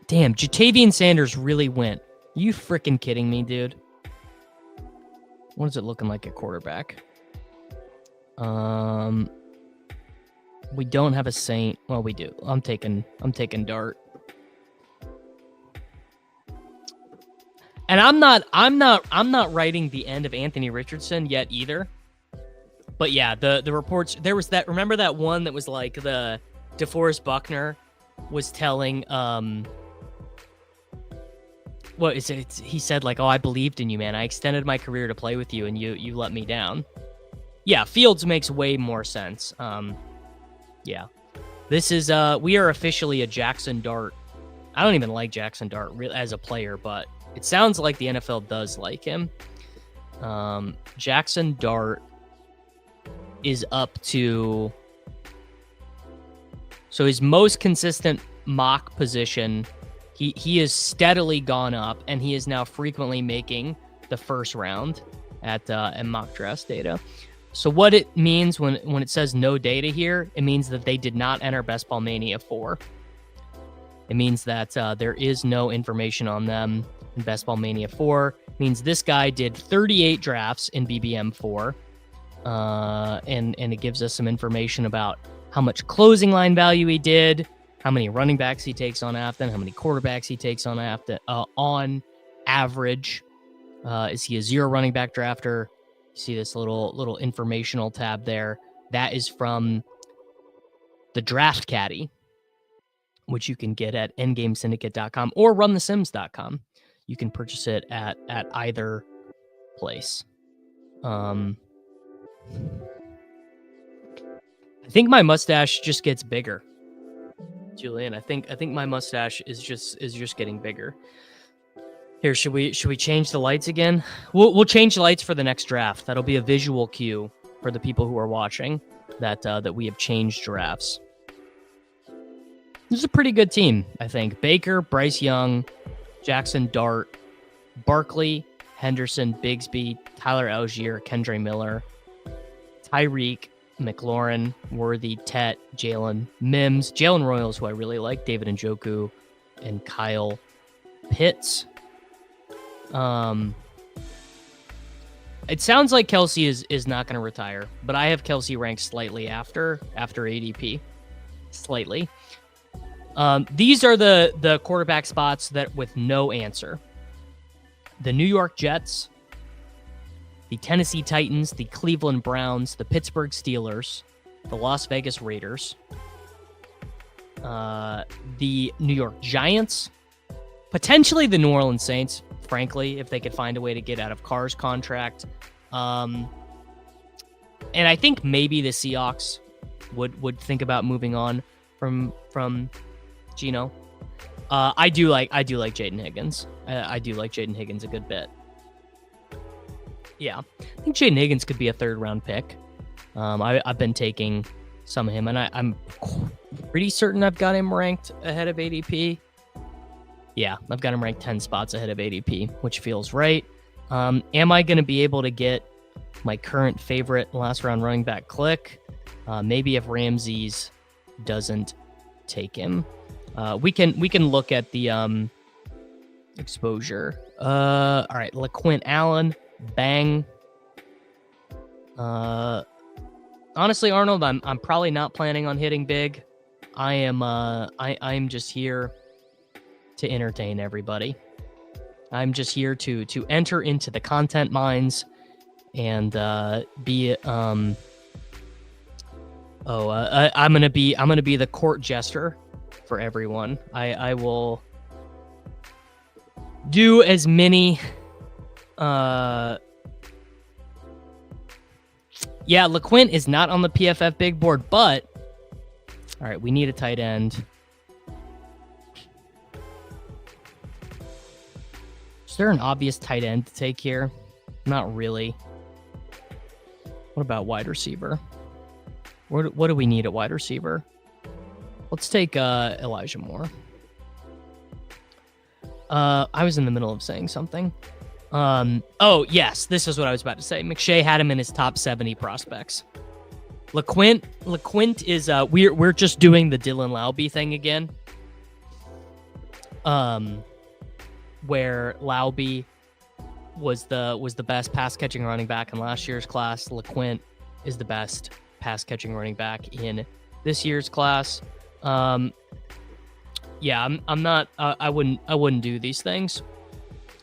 Damn, Jatavian Sanders really went. Are you freaking kidding me, dude? What is it looking like at quarterback? We don't have a Saint. Well, we do. I'm taking Dart. And I'm not writing the end of Anthony Richardson yet either. But yeah, the reports, there was that, remember that one that was like the DeForest Buckner was telling what is it? He said like, "Oh, I believed in you, man. I extended my career to play with you, and you let me down." Yeah, Fields makes way more sense. Yeah, this is we are officially a Jackson Dart. I don't even like Jackson Dart as a player, but it sounds like the NFL does like him. Jackson Dart is up to, so his most consistent mock position, he has steadily gone up, and he is now frequently making the first round at mock draft data. So what it means when it says no data here, it means that they did not enter Best Ball Mania 4. It means that there is no information on them in Best Ball Mania 4. It means this guy did 38 drafts in BBM 4. And it gives us some information about how much closing line value he did, how many running backs he takes on Afton, how many quarterbacks he takes on Afton, on average. Is he a zero running back drafter? You see this little informational tab there. That is from the Draft Caddy, which you can get at endgamesyndicate.com or runthesims.com. You can purchase it at either place. I think my mustache just gets bigger, Julian. I think my mustache is just getting bigger. Here, should we change the lights again? We'll change the lights for the next draft. That'll be a visual cue for the people who are watching that we have changed drafts. This is a pretty good team, I think. Baker, Bryce Young, Jackson Dart, Barkley, Henderson, Bigsby, Tyler Algier, Kendre Miller, Tyreek, McLaurin, Worthy, Tet, Jalen, Mims, Jalen Royals, who I really like, David Njoku, and Kyle Pitts. It sounds like Kelsey is not going to retire, but I have Kelsey ranked slightly after ADP. Slightly. These are the quarterback spots that with no answer. The New York Jets, the Tennessee Titans, the Cleveland Browns, the Pittsburgh Steelers, the Las Vegas Raiders, the New York Giants, potentially the New Orleans Saints, frankly, if they could find a way to get out of Carr's contract. And I think maybe the Seahawks would think about moving on from Geno. I do like Jaden Higgins. I do like Jaden Higgins a good bit. Yeah, I think Jaden Higgins could be a third-round pick. I've been taking some of him, and I'm pretty certain I've got him ranked ahead of ADP. Yeah, I've got him ranked 10 spots ahead of ADP, which feels right. Am I going to be able to get my current favorite last-round running back Click? Maybe if Ramses doesn't take him. We can look at the exposure. All right, LaQuint Allen, bang. Honestly, Arnold, I'm probably not planning on hitting big. I'm just here to entertain everybody. I'm just here to enter into the content mines and be I'm gonna be the court jester for everyone. I will do as many yeah, LaQuint is not on the PFF big board, but all right, we need a tight end. Is there an obvious tight end to take here? Not really. What about wide receiver? What do we need at wide receiver? Let's take Elijah Moore. I was in the middle of saying something. Oh, yes, this is what I was about to say. McShay had him in his top 70 prospects. LaQuint is we're just doing the Dylan Laube thing again. Where Laube was the best pass catching running back in last year's class. LaQuint is the best pass catching running back in this year's class. Yeah, I'm not. I wouldn't do these things.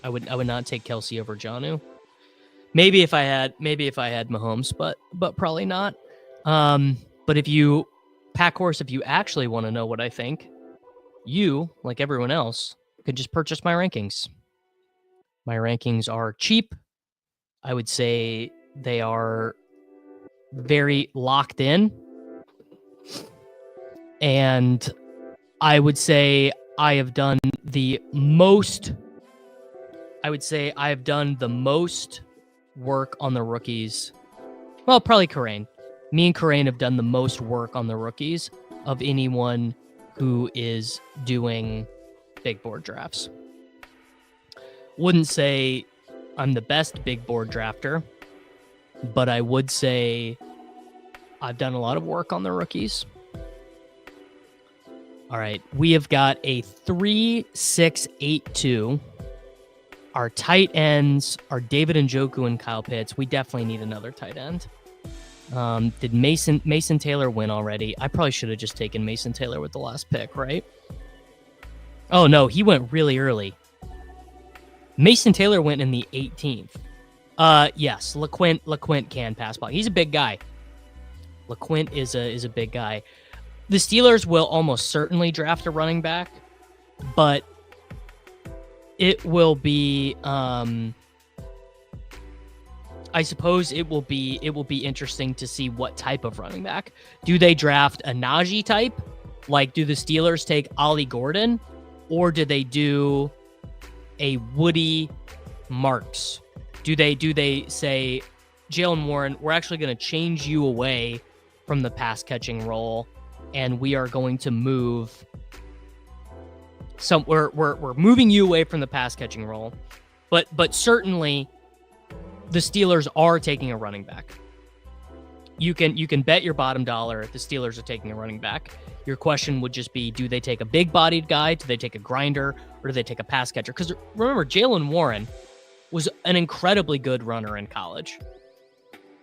I would not take Kelsey over Jonnu. Maybe if I had Mahomes, but probably not. But if you pack horse, if you actually want to know what I think, you, like everyone else, could just purchase my rankings. My rankings are cheap. I would say they are very locked in. And I would say I have done the most. I would say I have done the most work on the rookies. Well, probably Karain. Me and Karain have done the most work on the rookies of anyone who is doing big board drafts. Wouldn't say I'm the best big board drafter, but I would say I've done a lot of work on the rookies. All right, we have got a 3-6-8-2. Our tight ends are David Njoku and Kyle Pitts. We definitely need another tight end. Did Mason Taylor win already? I probably should have just taken Mason Taylor with the last pick, right? Oh, no, he went really early. Mason Taylor went in the 18th. Yes, LeQuint can pass block. He's a big guy. LeQuint is a big guy. The Steelers will almost certainly draft a running back, but it will be I suppose it will be interesting to see what type of running back. Do they draft a Najee type? Like, do the Steelers take Ollie Gordon, or do they do a Woody Marks? Do they say, Jalen Warren, we're actually going to change you away from the pass catching role, and we are going to move we're moving you away from the pass catching role, but certainly the Steelers are taking a running back. You can bet your bottom dollar the Steelers are taking a running back. Your question would just be, do they take a big-bodied guy? Do they take a grinder? Or do they take a pass catcher? Because remember, Jalen Warren was an incredibly good runner in college.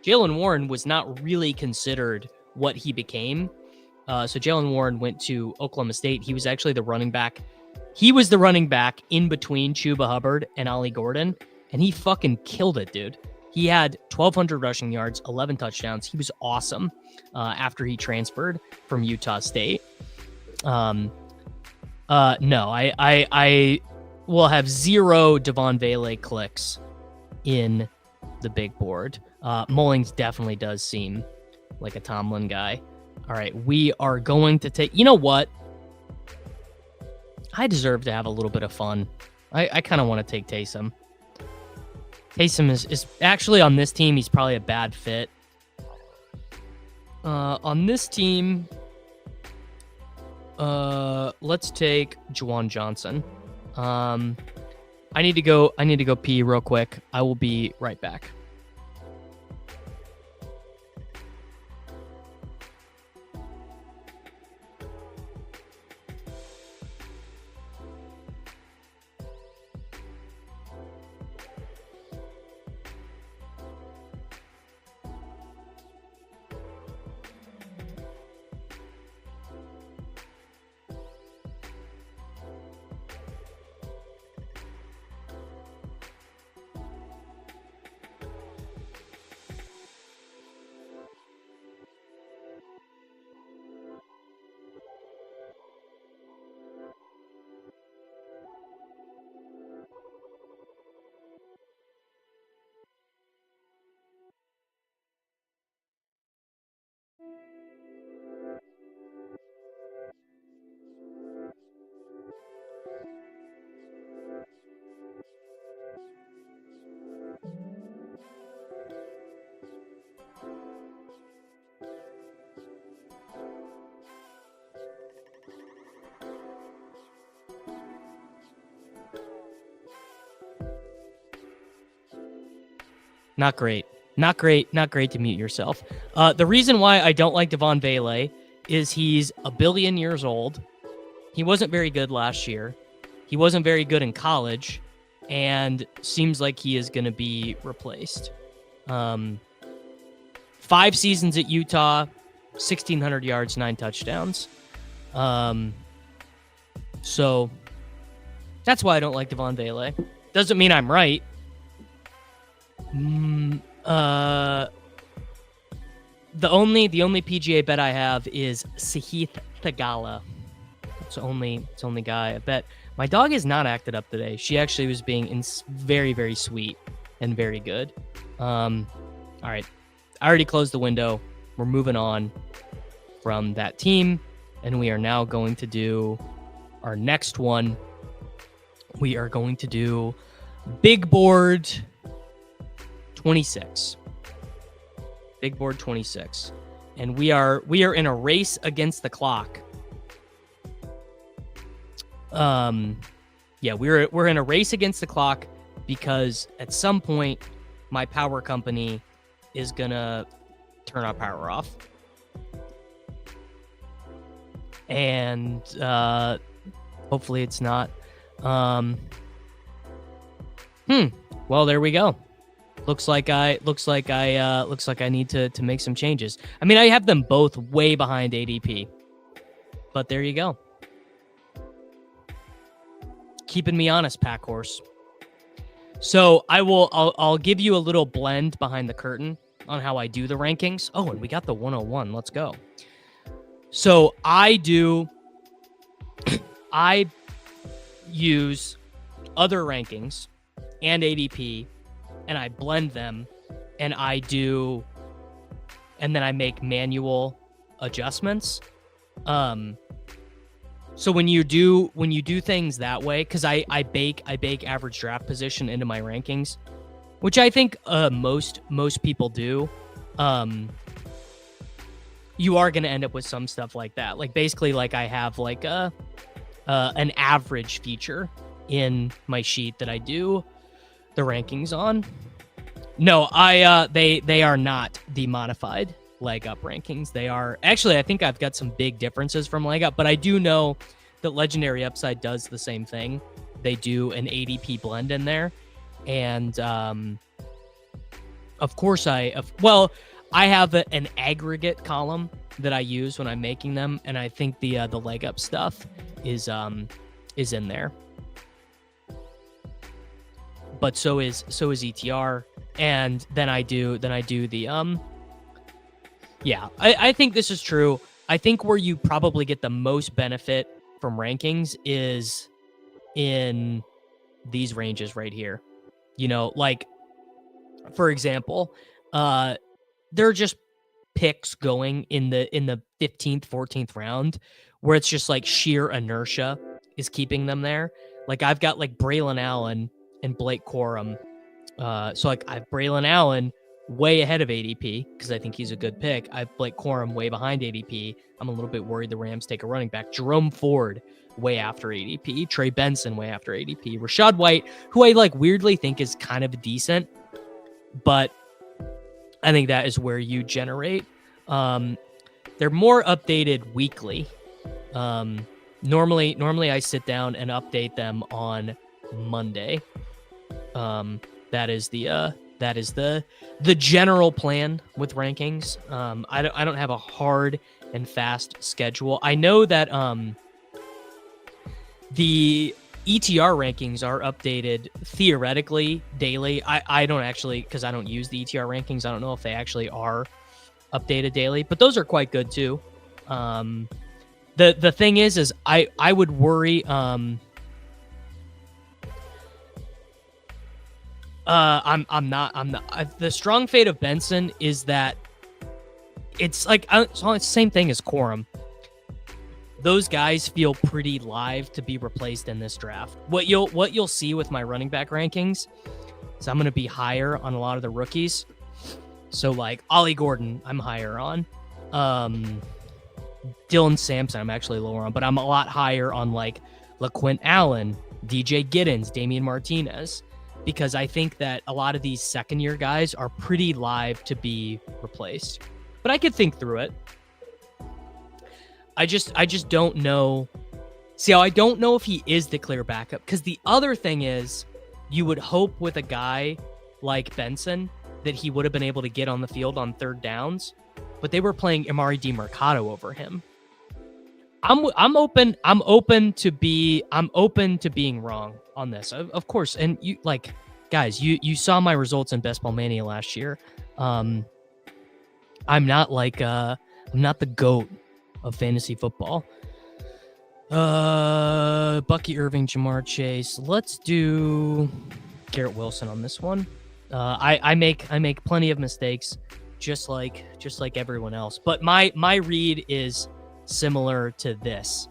Jalen Warren was not really considered what he became. So Jalen Warren went to Oklahoma State. He was actually the running back. He was the running back in between Chuba Hubbard and Ollie Gordon, and he fucking killed it, dude. He had 1,200 rushing yards, 11 touchdowns. He was awesome after he transferred from Utah State. No, I will have 0 Devon Vele clicks in the big board. Mullings definitely does seem like a Tomlin guy. All right, we are going to take... You know what? I deserve to have a little bit of fun. I kind of want to take Taysom. Taysom is actually on this team. He's probably a bad fit. On this team, let's take Juwan Johnson. I need to go pee real quick. I will be right back. Not great to mute yourself. The reason why I don't like Devon Vele is he's a billion years old. He wasn't very good last year. He wasn't very good in college, and seems like he is going to be replaced. 5 seasons at Utah, 1,600 yards, 9 touchdowns. So that's why I don't like Devon Vele. Doesn't mean I'm right. The only PGA bet I have is Sahith Theegala. It's the only guy I bet. My dog has not acted up today. She actually was being very, very sweet and very good. All right. I already closed the window. We're moving on from that team, and we are now going to do our next one. We are going to do Big Board 26. Big Board 26. And we are in a race against the clock. Yeah, we're in a race against the clock because at some point my power company is gonna turn our power off. And hopefully it's not. Well, there we go. Looks like I need to make some changes. I mean, I have them both way behind ADP. But there you go. Keeping me honest, Pack Horse. So I'll give you a little blend behind the curtain on how I do the rankings. Oh, and we got the 101. Let's go. So I use other rankings and ADP, and I blend them, and then I make manual adjustments. So when you do things that way, because I bake average draft position into my rankings, which I think most people do, you are gonna end up with some stuff like that. Like basically, like I have like an average feature in my sheet that I do the rankings on. No, they are not the modified leg up rankings. They are actually, I think I've got some big differences from leg up, but I do know that Legendary Upside does the same thing. They do an ADP blend in there, and of course I have an aggregate column that I use when I'm making them, and I think the leg up stuff is in there. But so is ETR, and then I do the yeah, I think this is true. I think where you probably get the most benefit from rankings is in these ranges right here. You know, like for example, there are just picks going in the 15th, 14th round where it's just like sheer inertia is keeping them there. Like I've got like Braylon Allen and Blake Corum. So like I have Braylon Allen way ahead of ADP because I think he's a good pick. I have Blake Corum way behind ADP. I'm a little bit worried the Rams take a running back. Jerome Ford way after ADP. Trey Benson way after ADP. Rachaad White, who I like weirdly think is kind of decent, but I think that is where you generate. They're more updated weekly. Normally I sit down and update them on Monday. That is the general plan with rankings. I don't have a hard and fast schedule. I know that the ETR rankings are updated theoretically daily. I don't actually, because I don't use the ETR rankings. I don't know if they actually are updated daily, but those are quite good too. The thing is I would worry. I'm not. The strong fate of Benson is that it's like it's the same thing as Corum. Those guys feel pretty live to be replaced in this draft. What you'll see with my running back rankings is I'm going to be higher on a lot of the rookies. So like Ollie Gordon, I'm higher on. Dylan Sampson, I'm actually lower on, but I'm a lot higher on like LaQuint Allen, DJ Giddens, Damian Martinez, because I think that a lot of these second-year guys are pretty live to be replaced. But I could think through it. I just don't know. See, I don't know if he is the clear backup, because the other thing is you would hope with a guy like Benson that he would have been able to get on the field on third downs, but they were playing Emari DeMercado over him. I'm open to being wrong on this, of course. And you guys, you saw my results in Best Ball Mania last year. I'm not I'm not the GOAT of fantasy football. Bucky Irving, Jamar Chase. Let's do Garrett Wilson on this one. I make plenty of mistakes, just like everyone else. But my read is similar to this.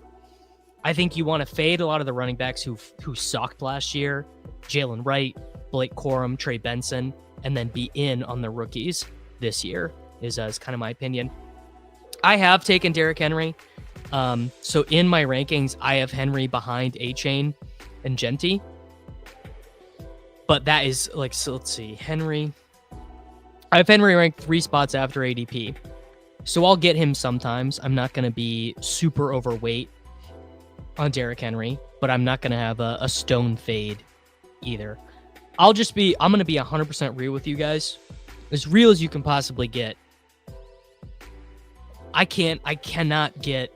I think you want to fade a lot of the running backs who sucked last year, Jalen Wright, Blake Corum, Trey Benson, and then be in on the rookies this year is kind of my opinion. I have taken Derrick Henry. So in my rankings, I have Henry behind A-Chain and Genty. But that is so let's see, Henry. I have Henry ranked 3 spots after ADP. So I'll get him sometimes. I'm not going to be super overweight on Derrick Henry, but I'm not going to have a stone fade either. I'm going to be 100% real with you guys. As real as you can possibly get. I can't get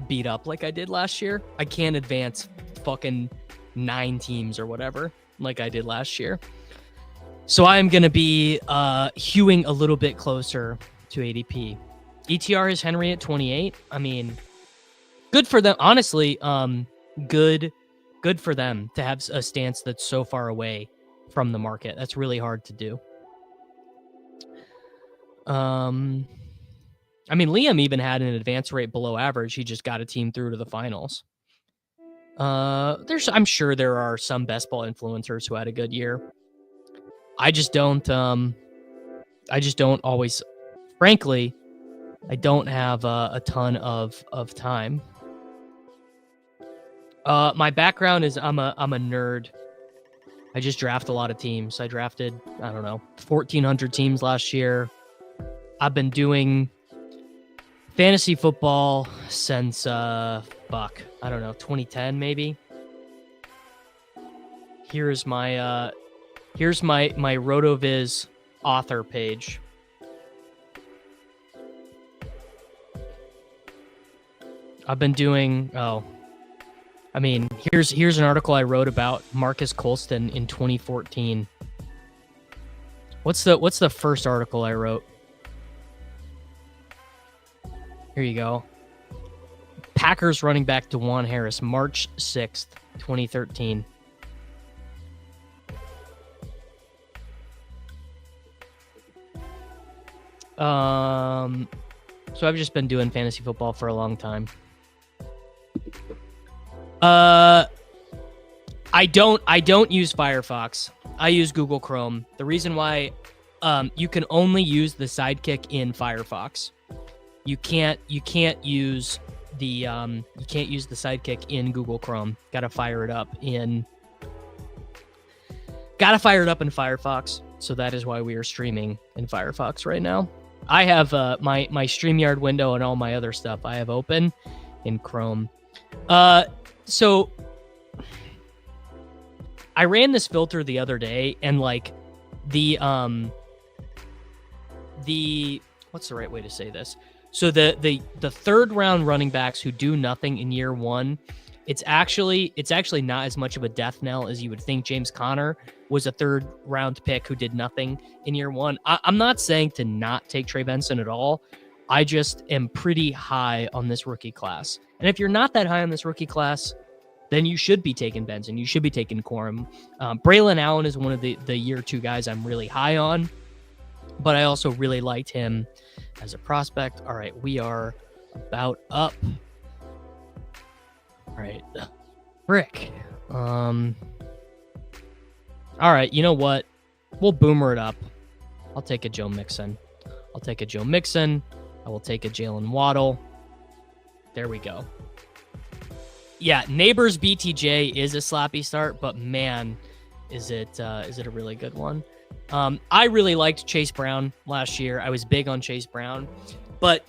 beat up like I did last year. I can't advance fucking 9 teams or whatever like I did last year. So I'm going to be hewing a little bit closer to ADP. ETR is Henry at 28. I mean, good for them. Honestly, good for them to have a stance that's so far away from the market. That's really hard to do. I mean, Liam even had an advance rate below average. He just got a team through to the finals. I'm sure there are some best ball influencers who had a good year. I just don't always, frankly, I don't have a ton of time. My background is I'm a nerd. I just draft a lot of teams. I drafted, 1,400 teams last year. I've been doing fantasy football since 2010 maybe. Here's my RotoViz author page. I've been doing here's an article I wrote about Marcus Colston in 2014. What's the first article I wrote? Here you go. Packers running back DeJuan Harris, March 6th, 2013. So I've just been doing fantasy football for a long time. I don't use Firefox. I use Google Chrome. The reason why you can only use the sidekick in Firefox. You can't use the sidekick in Google Chrome. Gotta fire it up in Firefox. So that is why we are streaming in Firefox right now. I have my StreamYard window and all my other stuff I have open in Chrome. So I ran this filter the other day, and the what's the right way to say this? So the third round running backs who do nothing in year one, it's actually not as much of a death knell as you would think. James Conner was a third round pick who did nothing in year one. I'm not saying to not take Trey Benson at all. I just am pretty high on this rookie class. And if you're not that high on this rookie class, then you should be taking Benson. You should be taking Corum. Braylon Allen is one of the year 2 guys I'm really high on, but I also really liked him as a prospect. All right, we are about up. All right, Rick. All right, you know what? We'll boomer it up. I'll take a Joe Mixon. I will take a Jalen Waddle. There we go. Yeah, Neighbors BTJ is a slappy start, but man, is it a really good one? I really liked Chase Brown last year. I was big on Chase Brown, but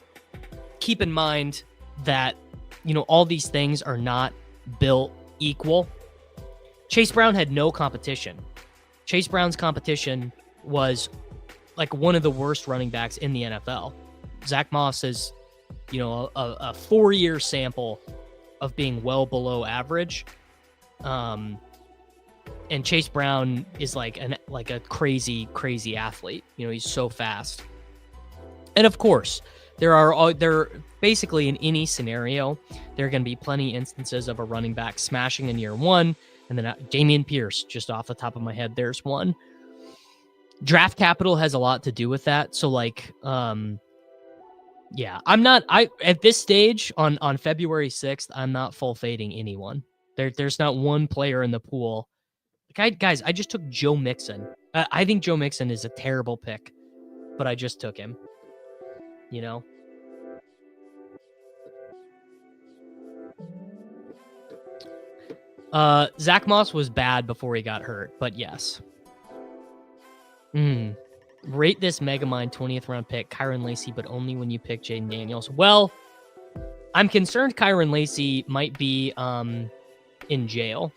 keep in mind that, all these things are not built equal. Chase Brown had no competition. Chase Brown's competition was one of the worst running backs in the NFL. Zach Moss is a 4-year sample of being well below average. And Chase Brown is like a crazy athlete. He's so fast. And of course, there basically in any scenario, there are going to be plenty instances of a running back smashing in year one. And then Dameon Pierce, just off the top of my head, there's one. Draft capital has a lot to do with that. So at this stage on February 6th, I'm not full fading anyone. There's not one player in the pool. Guys, I just took Joe Mixon. I think Joe Mixon is a terrible pick, but I just took him. Zach Moss was bad before he got hurt, but yes. Rate this Megamind 20th round pick, Kyron Lacy, but only when you pick Jaden Daniels. Well, I'm concerned Kyron Lacy might be in jail.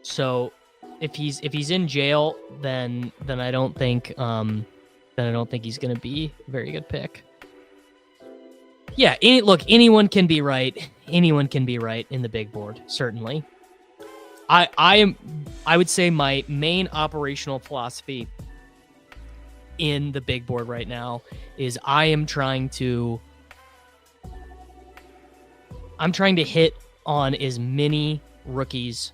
So if he's in jail, then I don't think he's gonna be a very good pick. Yeah, anyone can be right. Anyone can be right in the big board, certainly. I would say my main operational philosophy in the big board right now is I'm trying to hit on as many rookies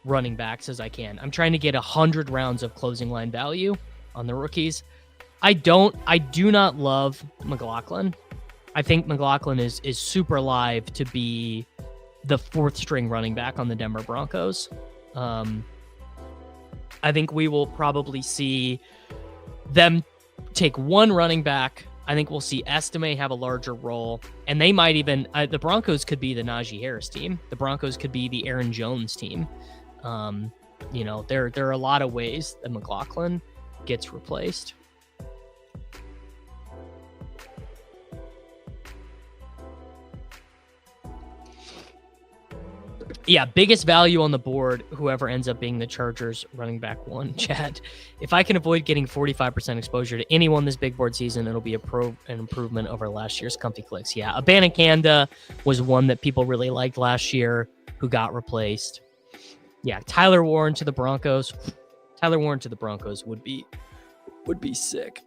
running backs as I can. I'm trying to get 100 rounds of closing line value on the rookies. I do not love McLaughlin. I think McLaughlin is super live to be the 4th string running back on the Denver Broncos. I think we will probably see them take one running back. I think we'll see Estime have a larger role, and they might even the Broncos could be the Najee Harris team. The Broncos could be the Aaron Jones team. There are a lot of ways that McLaughlin gets replaced. Yeah, biggest value on the board, whoever ends up being the Chargers running back 1, Chad. If I can avoid getting 45% exposure to anyone this big board season, it'll be an improvement over last year's comfy clicks. Yeah, Abanikanda was one that people really liked last year who got replaced. Yeah, Tyler Warren to the Broncos. Tyler Warren to the Broncos would be sick.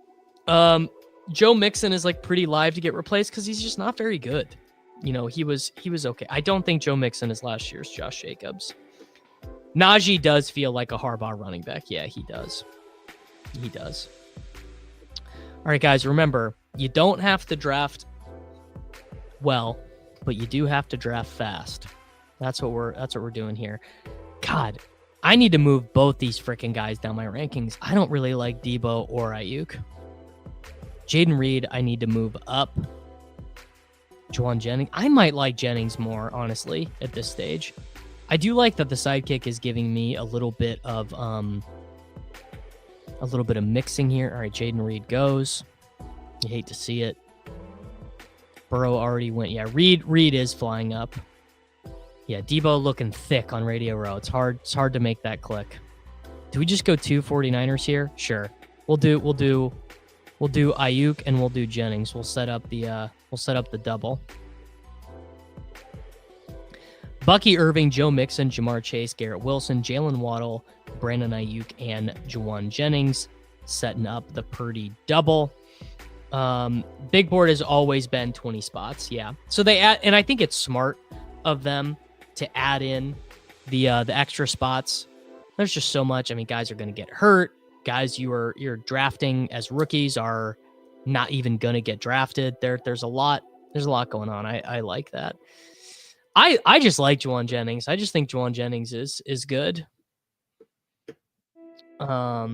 Joe Mixon is pretty live to get replaced because he's just not very good. He was okay. I don't think Joe Mixon is last year's Josh Jacobs. Najee does feel like a Harbaugh running back. Yeah, he does. He does. All right, guys, remember, you don't have to draft well, but you do have to draft fast. That's what we're doing here. God, I need to move both these freaking guys down my rankings. I don't really like Deebo or Ayuk. Jaden Reed, I need to move up. Juwan Jennings. I might like Jennings more, honestly, at this stage. I do like that the sidekick is giving me a little bit of mixing here. All right, Jaden Reed goes. You hate to see it. Burrow already went. Yeah, Reed is flying up. Yeah, Deebo looking thick on Radio Row. It's hard to make that click. Do we just go 2 49ers here? Sure. We'll do Ayuk and we'll do Jennings. We'll set up the double. Bucky Irving, Joe Mixon, Jamar Chase, Garrett Wilson, Jalen Waddle, Brandon Ayuk, and Juwan Jennings setting up the Purdy double. Big board has always been 20 spots. Yeah. So they add, and I think it's smart of them to add in the extra spots. There's just so much. I mean, guys are going to get hurt. Guys you're drafting as rookies are not even going to get drafted. There's a lot going on. I like that. I just like Juwan Jennings. I just think Juwan Jennings is good. All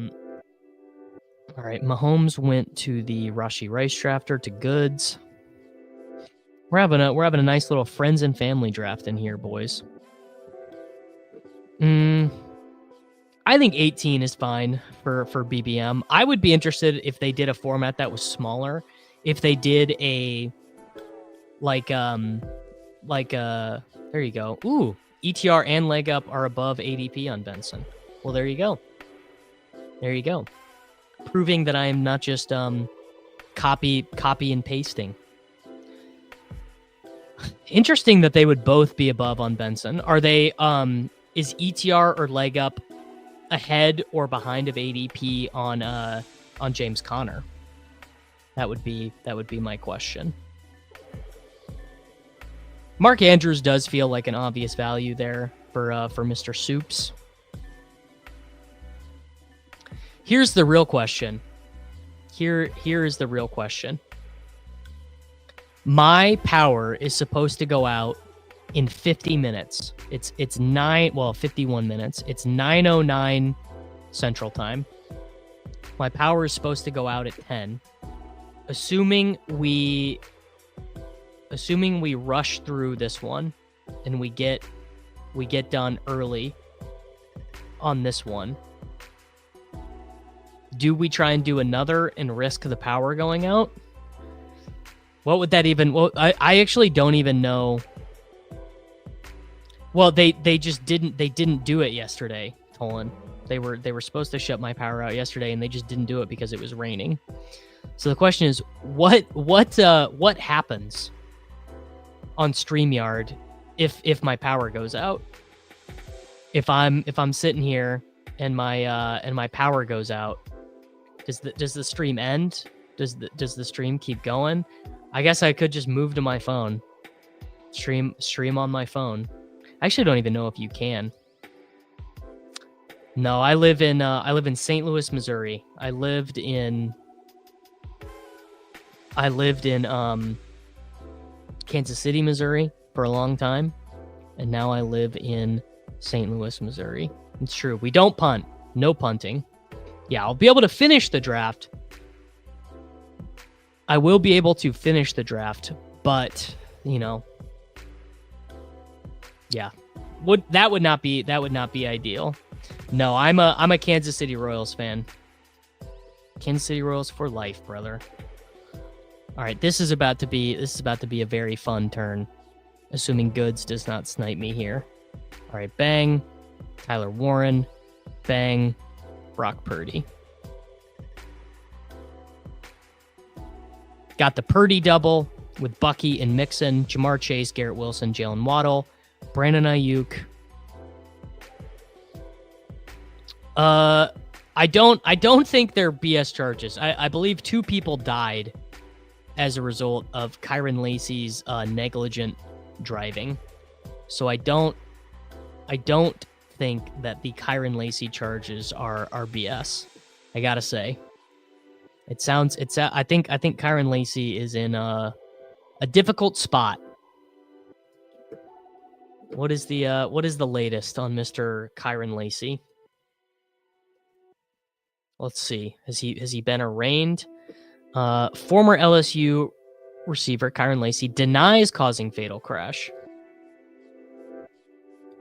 right, Mahomes went to the Rashee Rice drafter to Goods. We're having a nice little friends and family draft in here, boys. I think 18 is fine for BBM. I would be interested if they did a format that was smaller. If they did a there you go. Ooh, ETR and leg up are above ADP on Benson. Well, there you go. There you go. Proving that I am not just copy and pasting. Interesting that they would both be above on Benson. Are they is ETR or leg up ahead or behind of ADP on James Conner? That would be my question. Mark Andrews does feel like an obvious value there for Mr. Soups. Here's the real question. Here is the real question. My power is supposed to go out in 50 minutes. It's 51 minutes. It's 9:09 Central Time. My power is supposed to go out at 10. Assuming we rush through this one and we get done early on this one. Do we try and do another and risk the power going out? What would that even... Well, I actually don't even know. Well, they just didn't do it yesterday, Tolan. They were supposed to shut my power out yesterday, and they just didn't do it because it was raining. So the question is, what happens on StreamYard if my power goes out? If I'm sitting here and my power goes out, does the stream end? Does the stream keep going? I guess I could just move to my phone. Stream on my phone. I actually don't even know if you can. No, I live in St. Louis, Missouri. I lived in Kansas City, Missouri for a long time, and now I live in St. Louis, Missouri. It's true. We don't punt. No punting. Yeah, I'll be able to finish the draft. I will be able to finish the draft, but yeah, that would not be ideal. No, I'm a Kansas City Royals fan. Kansas City Royals for life, brother. All right, this is about to be a very fun turn, assuming Goods does not snipe me here. All right, bang, Tyler Warren, bang, Brock Purdy. Got the Purdy double with Bucky and Mixon, Jamar Chase, Garrett Wilson, Jalen Waddle, Brandon Ayuk. I don't think they're BS charges. I believe 2 people died as a result of Kyron Lacy's negligent driving. So I don't think that the Kyron Lacy charges are BS. I gotta say. I think Kyron Lacy is in a difficult spot. What is the latest on Mr. Kyron Lacy? Let's see. Has he been arraigned? Former LSU receiver Kyron Lacy denies causing fatal crash.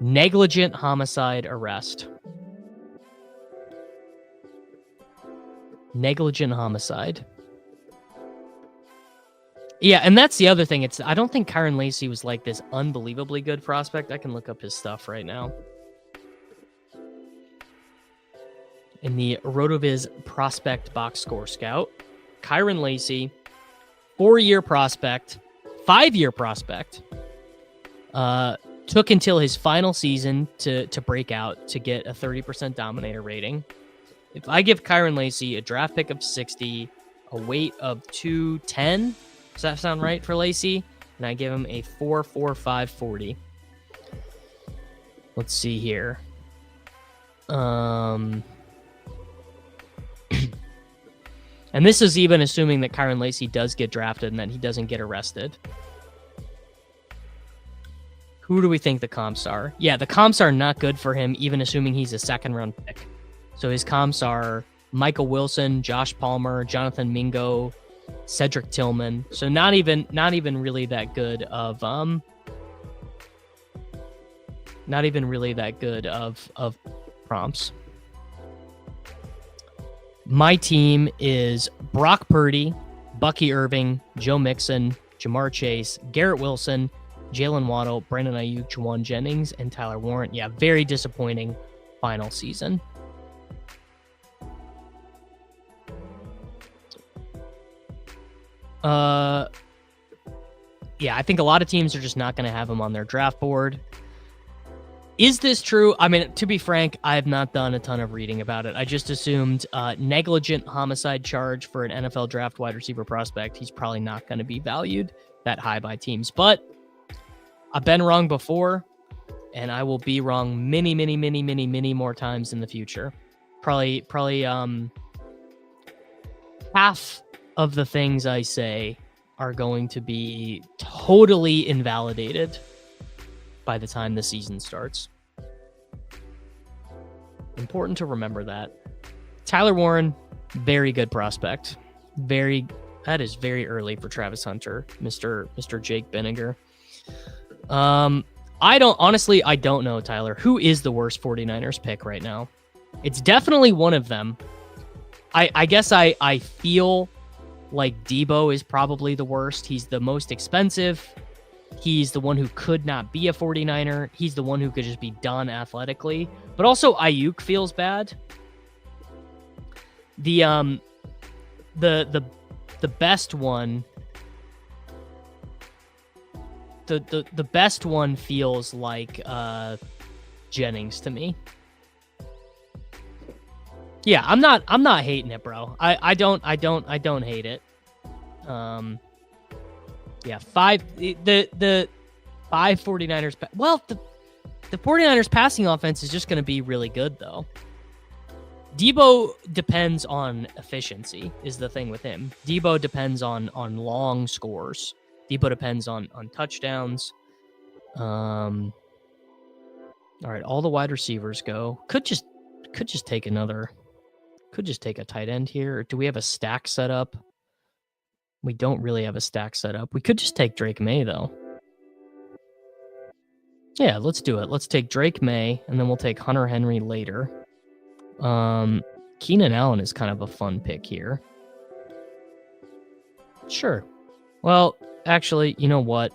Negligent homicide arrest. Negligent homicide. Yeah, and that's the other thing. I don't think Kyron Lacy was like this unbelievably good prospect. I can look up his stuff right now. In the RotoViz prospect box score scout, Kyron Lacy, 4-year prospect, 5-year prospect, took until his final season to break out to get a 30% dominator rating. If I give Kyron Lacy a draft pick of 60, a weight of 210, does that sound right for Lacy? And I give him a 4.45 40. Let's see here. And this is even assuming that Kyron Lacy does get drafted and that he doesn't get arrested. Who do we think the comps are? Yeah, the comps are not good for him, even assuming he's a 2nd-round pick. So his comps are Michael Wilson, Josh Palmer, Jonathan Mingo, Cedric Tillman. So not even really that good of prompts. My team is Brock Purdy, Bucky Irving, Joe Mixon, Jamar Chase, Garrett Wilson, Jalen Waddle, Brandon Ayuk, Juwan Jennings, and Tyler Warren. Yeah, very disappointing final season. Yeah, I think a lot of teams are just not going to have him on their draft board. Is this true? I mean, to be frank, I have not done a ton of reading about it. I just assumed negligent homicide charge for an NFL draft wide receiver prospect. He's probably not going to be valued that high by teams. But I've been wrong before, and I will be wrong many, many, many, many, many more times in the future. Probably half of the things I say are going to be totally invalidated by the time the season starts. Important to remember that. Tyler Warren, very good prospect. That is very early for Travis Hunter, Mr. Jake Benninger. I don't know, Tyler. Who is the worst 49ers pick right now? It's definitely one of them. I guess I feel like Deebo is probably the worst. He's the most expensive. He's the one who could not be a 49er. He's the one who could just be done athletically. But also Ayuk feels bad. The best one, the best one feels like Jennings to me. Yeah, I'm not hating it, bro. I don't hate it. Yeah, the 49ers. Well, the 49ers passing offense is just going to be really good, though. Deebo depends on efficiency is the thing with him. Deebo depends on long scores. Deebo depends on touchdowns. All right, all the wide receivers go. Could just take a tight end here. Or do we have a stack set up? We don't really have a stack set up. We could just take Drake May, though. Yeah, let's do it. Let's take Drake May, and then we'll take Hunter Henry later. Keenan Allen is kind of a fun pick here. Sure. Well, actually, you know what?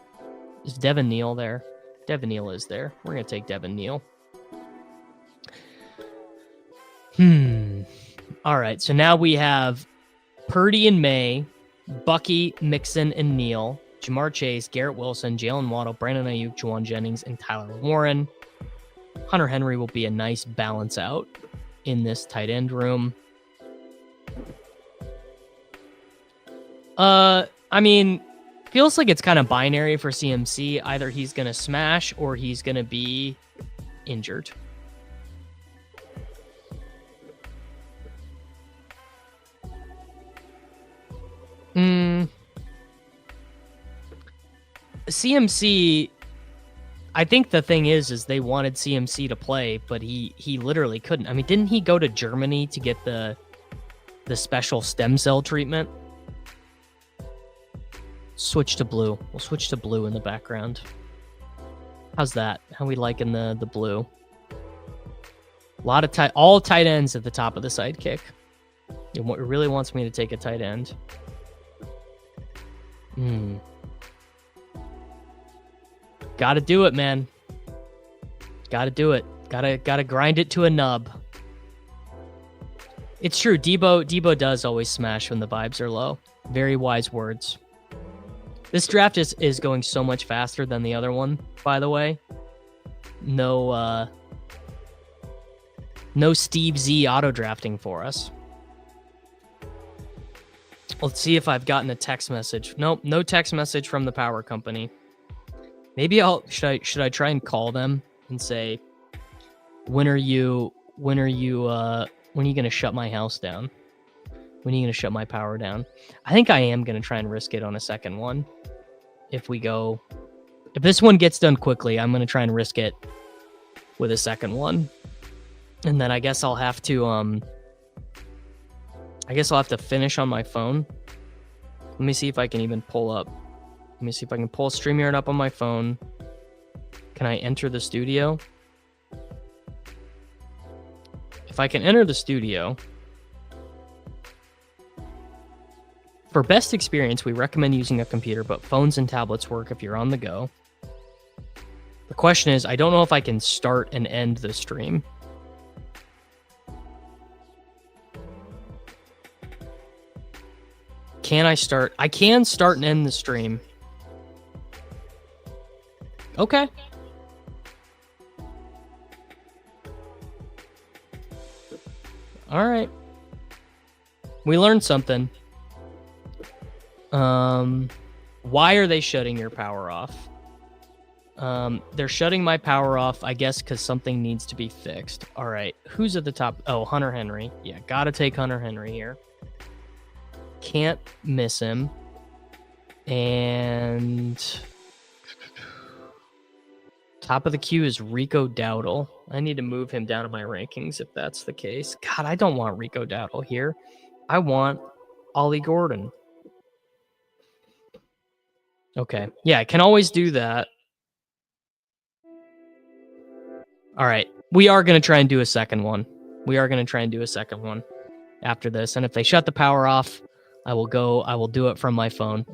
Is Devin Neal there? Devin Neal is there. We're going to take Devin Neal. All right, so now we have Purdy and May, Bucky, Mixon, and Neal, Jamar Chase, Garrett Wilson, Jalen Waddle, Brandon Ayuk, Juwan Jennings, and Tyler Warren. Hunter Henry will be a nice balance out in this tight end room. I mean, feels like it's kind of binary for CMC. Either he's going to smash or he's going to be injured. CMC, I think the thing is they wanted CMC to play, but he literally couldn't. I mean, didn't he go to Germany to get the special stem cell treatment? Switch to blue. We'll switch to blue in the background. How's that? How we liking the blue? A lot of all tight ends at the top of the sidekick. It really wants me to take a tight end. Gotta do it, man. Gotta do it. Gotta grind it to a nub. It's true. Deebo does always smash when the vibes are low. Very wise words. This draft is going so much faster than the other one, by the way. No Steve Z auto drafting for us. Let's see if I've gotten a text message. Nope, no text message from the power company. Maybe should I try and call them and say, when are you gonna shut my house down? When are you gonna shut my power down? I think I am gonna try and risk it on a second one. If this one gets done quickly, I'm gonna try and risk it with a second one. And then I guess I'll have to finish on my phone. Let me see if I can even pull up. Let me see if I can pull StreamYard up on my phone. Can I enter the studio? If I can enter the studio, for best experience, we recommend using a computer, but phones and tablets work if you're on the go. The question is, I don't know if I can start and end the stream. Can I start? I can start and end the stream. Okay. All right. We learned something. Why are they shutting your power off? They're shutting my power off, I guess, because something needs to be fixed. All right. Who's at the top? Oh, Hunter Henry. Yeah, gotta take Hunter Henry here. Can't miss him. And top of the queue is Rico Dowdle. I need to move him down to my rankings if that's the case. God, I don't want Rico Dowdle here. I want Ollie Gordon. Okay. Yeah, I can always do that. All right. We are going to try and do a second one. After this. And if they shut the power off, I will do it from my phone.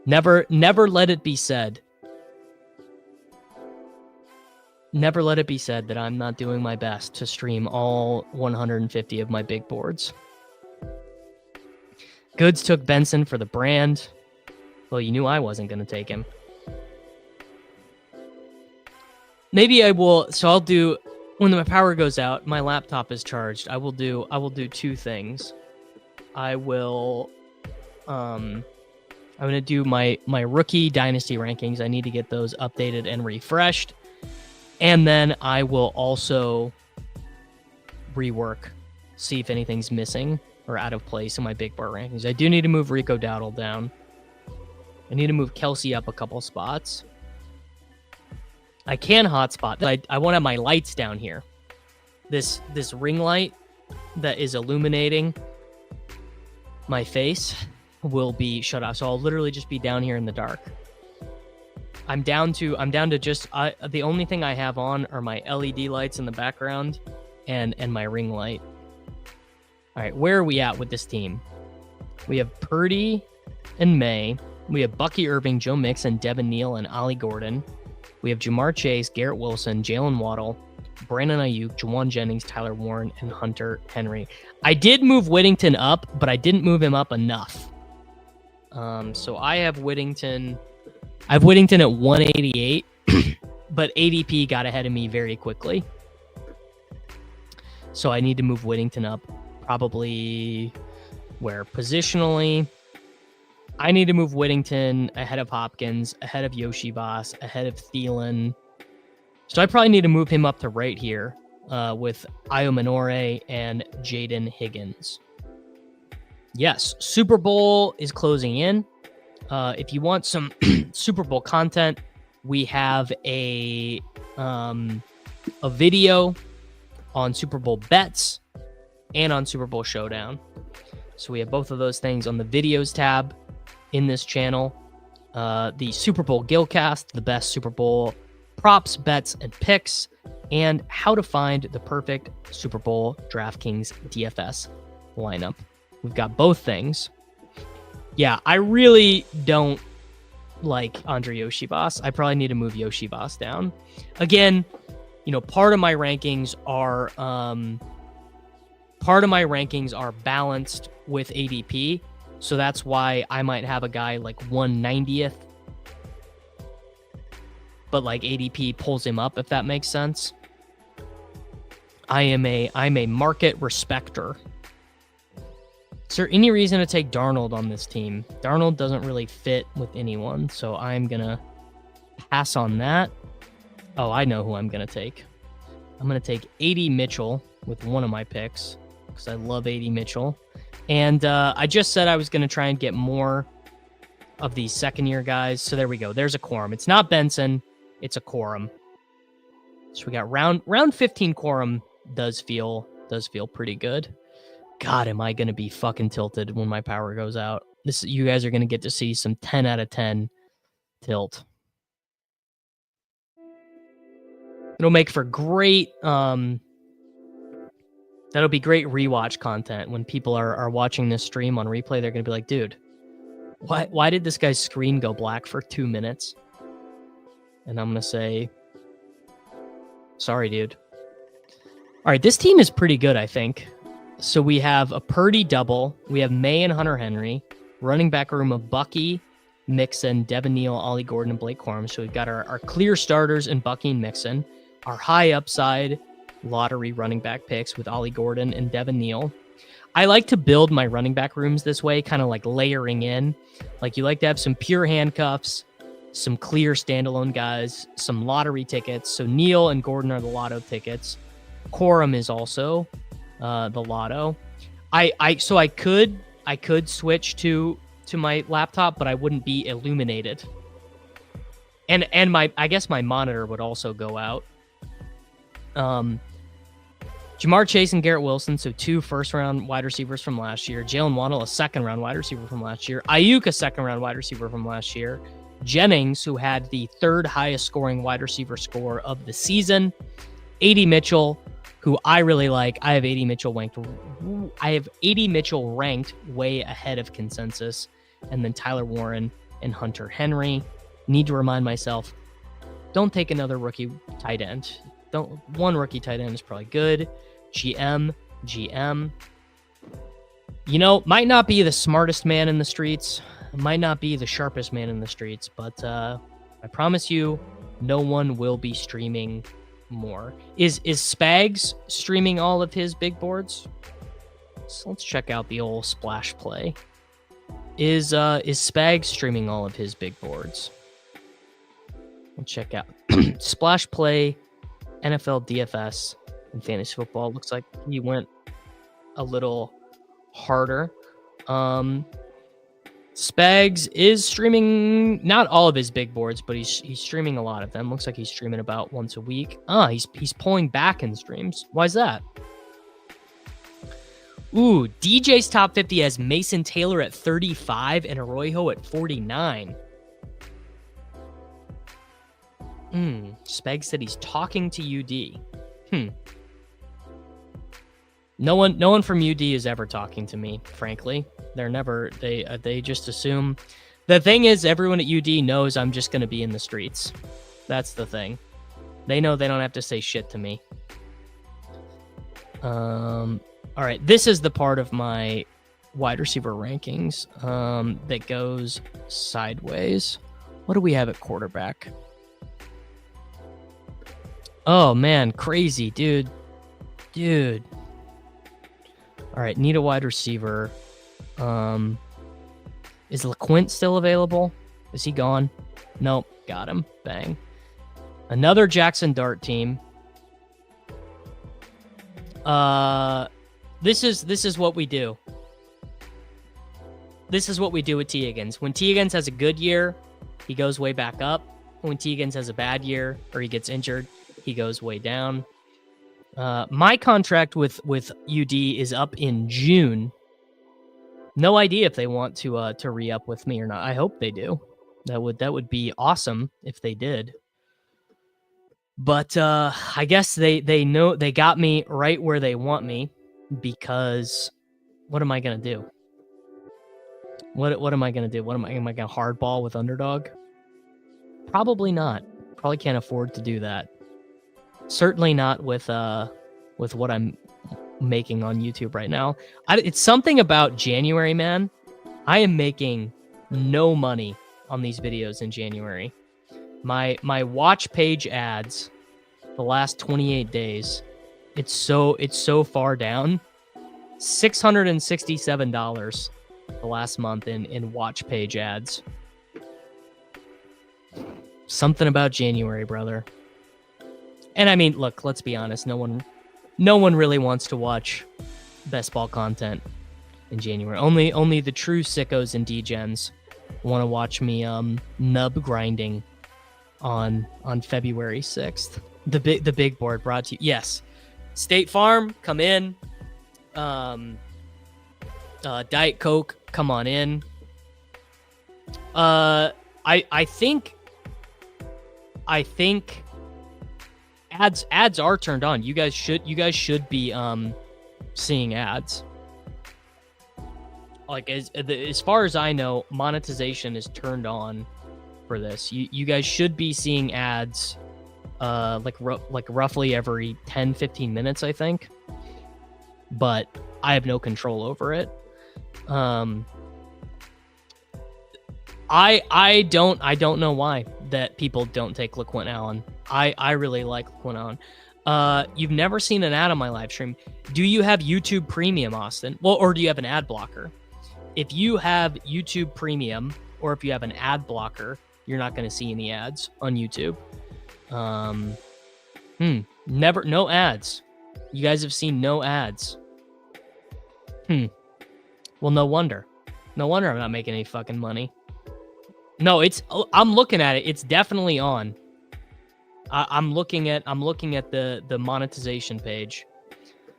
Never let it be said. Never let it be said that I'm not doing my best to stream all 150 of my big boards. Goods took Benson for the brand. Well, you knew I wasn't going to take him. Maybe I will. So I'll do, when my power goes out, my laptop is charged. I will do two things. I will, I'm going to do my rookie dynasty rankings. I need to get those updated and refreshed. And then I will also rework, see if anything's missing or out of place in my big board rankings. I do need to move Rico Dowdle down. I need to move Kelsey up a couple spots. I can hotspot. I want to have my lights down here. This ring light that is illuminating my face will be shut off. So I'll literally just be down here in the dark. I'm down to just the only thing I have on are my LED lights in the background and my ring light. All right, where are we at with this team? We have Purdy and May. We have Bucky Irving, Joe Mixon, Devin Neal, and Ollie Gordon. We have Jamar Chase, Garrett Wilson, Jalen Waddle, Brandon Ayuk, Juwan Jennings, Tyler Warren, and Hunter Henry. I did move Whittington up, but I didn't move him up enough. So I have Whittington at 188, but ADP got ahead of me very quickly. So I need to move Whittington up probably where positionally. I need to move Whittington ahead of Hopkins, ahead of Yoshi Voss, ahead of Thielen. So I probably need to move him up to right here with Ayo Minore and Jaden Higgins. Yes, Super Bowl is closing in. If you want some Super Bowl content, we have a video on Super Bowl bets and on Super Bowl Showdown. So we have both of those things on the videos tab in this channel. The Super Bowl Gilcast, the best Super Bowl props, bets, and picks, and how to find the perfect Super Bowl DraftKings DFS lineup. We've got both things. Yeah, I really don't like Andre Yoshi Voss. I probably need to move Yoshi Voss down. Again, part of my rankings are balanced with ADP. So that's why I might have a guy like 190th, but like ADP pulls him up, if that makes sense. I'm a market respecter. Is there any reason to take Darnold on this team? Darnold doesn't really fit with anyone, so I'm going to pass on that. Oh, I know who I'm going to take. I'm going to take A.D. Mitchell with one of my picks because I love A.D. Mitchell. And I just said I was going to try and get more of these second-year guys. So there we go. There's a quorum. It's not Benson. It's a quorum. So we got round 15 quorum does feel pretty good. God, am I going to be fucking tilted when my power goes out. You guys are going to get to see some 10 out of 10 tilt. It'll make for great, that'll be great rewatch content. When people are watching this stream on replay, they're going to be like, dude, why did this guy's screen go black for 2 minutes? And I'm going to say, sorry, dude. All right, this team is pretty good, I think. So we have a Purdy double. We have May and Hunter Henry. Running back room of Bucky, Mixon, Devin Neal, Ollie Gordon, and Blake Corum. So we've got our clear starters in Bucky and Mixon. Our high upside lottery running back picks with Ollie Gordon and Devin Neal. I like to build my running back rooms this way, kind of like layering in. Like you like to have some pure handcuffs, some clear standalone guys, some lottery tickets. So Neal and Gordon are the lotto tickets. Corum is also the lotto. So I could switch to my laptop, but I wouldn't be illuminated. And I guess my monitor would also go out. Jamar Chase and Garrett Wilson, so 2 first-round wide receivers from last year. Jalen Waddle, a second-round wide receiver from last year. Ayuk, a second-round wide receiver from last year. Jennings, who had the 3rd highest scoring wide receiver score of the season. A.D. Mitchell, who I really like. I have A.D. Mitchell ranked way ahead of consensus. And then Tyler Warren and Hunter Henry. Need to remind myself, don't take another rookie tight end. One rookie tight end is probably good. GM. You know, might not be the smartest man in the streets. Might not be the sharpest man in the streets. But I promise you, no one will be streaming more. Is Spags streaming all of his big boards? So let's check out the old splash play. Is Spags streaming all of his big boards? We'll check out splash play, NFL DFS, and fantasy football. Looks like he went a little harder. Spags is streaming not all of his big boards, but he's streaming a lot of them. Looks like he's streaming about once a week. He's pulling back in streams. Why is that? Ooh, DJ's top 50 has Mason Taylor at 35 and Arroyo at 49. Speg said he's talking to UD. No one from UD is ever talking to me, frankly. They just assume. The thing is, everyone at UD knows I'm just going to be in the streets. That's the thing. They know they don't have to say shit to me. All right, this is the part of my wide receiver rankings that goes sideways. What do we have at quarterback? Oh, man, crazy, dude. All right, need a wide receiver. Is LeQuint still available? Is he gone? Nope, got him. Bang. Another Jackson Dart team. This is what we do. This is what we do with T. Higgins. When T. Higgins has a good year, he goes way back up. When T. Higgins has a bad year or he gets injured, he goes way down. My contract with UD is up in June. No idea if they want to re-up with me or not. I hope they do. That would be awesome if they did. But I guess they know they got me right where they want me, because what am I gonna do? What am I gonna do? Am I gonna hardball with Underdog? Probably not. Probably can't afford to do that. Certainly not with what I'm making on YouTube right now. It's something about January, man. I am making no money on these videos in January. My watch page ads the last 28 days, it's so far down. $667 the last month in watch page ads. Something about January, brother. And I mean, look, let's be honest, no one really wants to watch best ball content in January. Only the true sickos and degens want to watch me nub grinding on February 6th. The big board brought to you. Yes. State Farm, come in. Diet Coke, come on in. I think ads are turned on. You guys should be seeing ads. Like as far as I know, monetization is turned on for this. You guys should be seeing ads like roughly every 10-15 minutes, I think. But I have no control over it. I don't know why that people don't take LaQuint I really like LaQuint Allen. You've never seen an ad on my live stream. Do you have YouTube Premium, Austin? Well, or do you have an ad blocker? If you have YouTube Premium, or if you have an ad blocker, you're not going to see any ads on YouTube. No ads. You guys have seen no ads. Well, no wonder. No wonder I'm not making any fucking money. No, I'm looking at it. It's definitely on. I'm looking at the monetization page.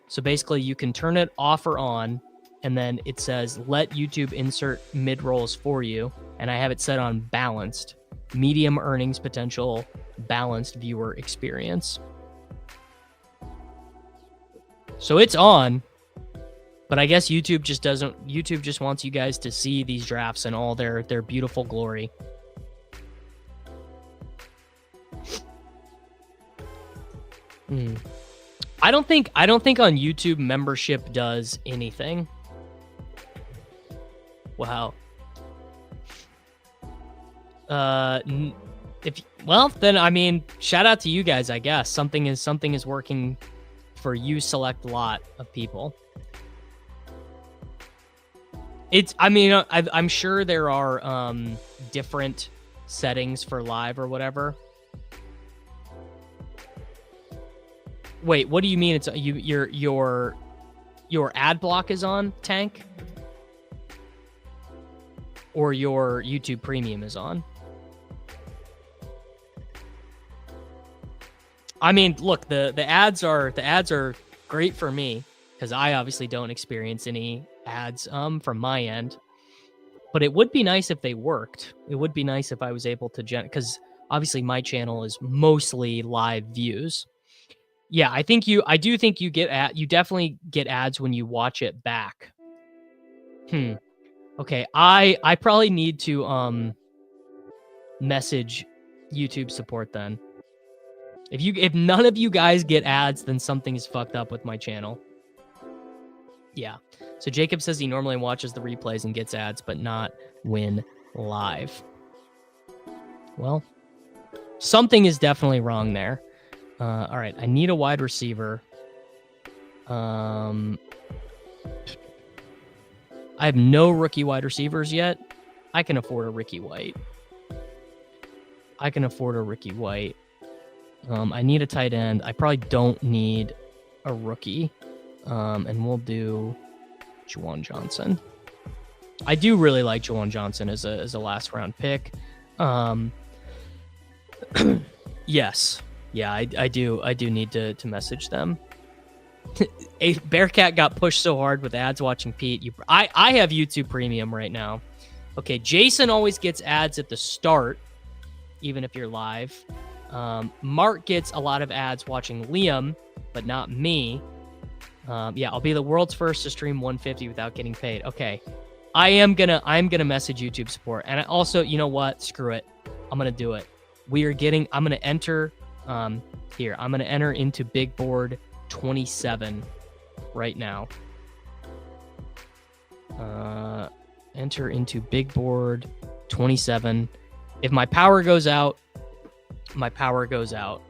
So basically you can turn it off or on, and then it says let YouTube insert mid-rolls for you, and I have it set on balanced, medium earnings potential, balanced viewer experience. So it's on, but I guess YouTube just wants you guys to see these drafts in all their beautiful glory. I don't think on YouTube membership does anything. Wow. Then I mean, shout out to you guys, I guess. Something is working for you select lot of people. I'm sure there are different settings for live or whatever. Wait, what do you mean? It's your ad block is on, Tank? Or your YouTube Premium is on? I mean, look, the ads are great for me because I obviously don't experience any ads from my end. But it would be nice if they worked. It would be nice if I was able to because obviously my channel is mostly live views. Yeah, I do think you definitely get ads when you watch it back. Okay, I probably need to message YouTube support then. If none of you guys get ads, then something is fucked up with my channel. Yeah. So Jacob says he normally watches the replays and gets ads, but not when live. Well, something is definitely wrong there. All right, I need a wide receiver. I have no rookie wide receivers yet. I can afford a Ricky White. I need a tight end. I probably don't need a rookie. And we'll do Juwan Johnson. I do really like Juwan Johnson as a last round pick. Yes. Yeah, I do need to message them. A Bearcat got pushed so hard with ads watching Pete. I have YouTube Premium right now. Okay, Jason always gets ads at the start, even if you're live. Mark gets a lot of ads watching Liam, but not me. Yeah, I'll be the world's first to stream 150 without getting paid. Okay, I'm gonna message YouTube support, and I also, you know what? Screw it. I'm gonna do it. I'm gonna enter. Here, I'm gonna enter into Big Board 27 right now. Enter into Big Board 27. If my power goes out, my power goes out.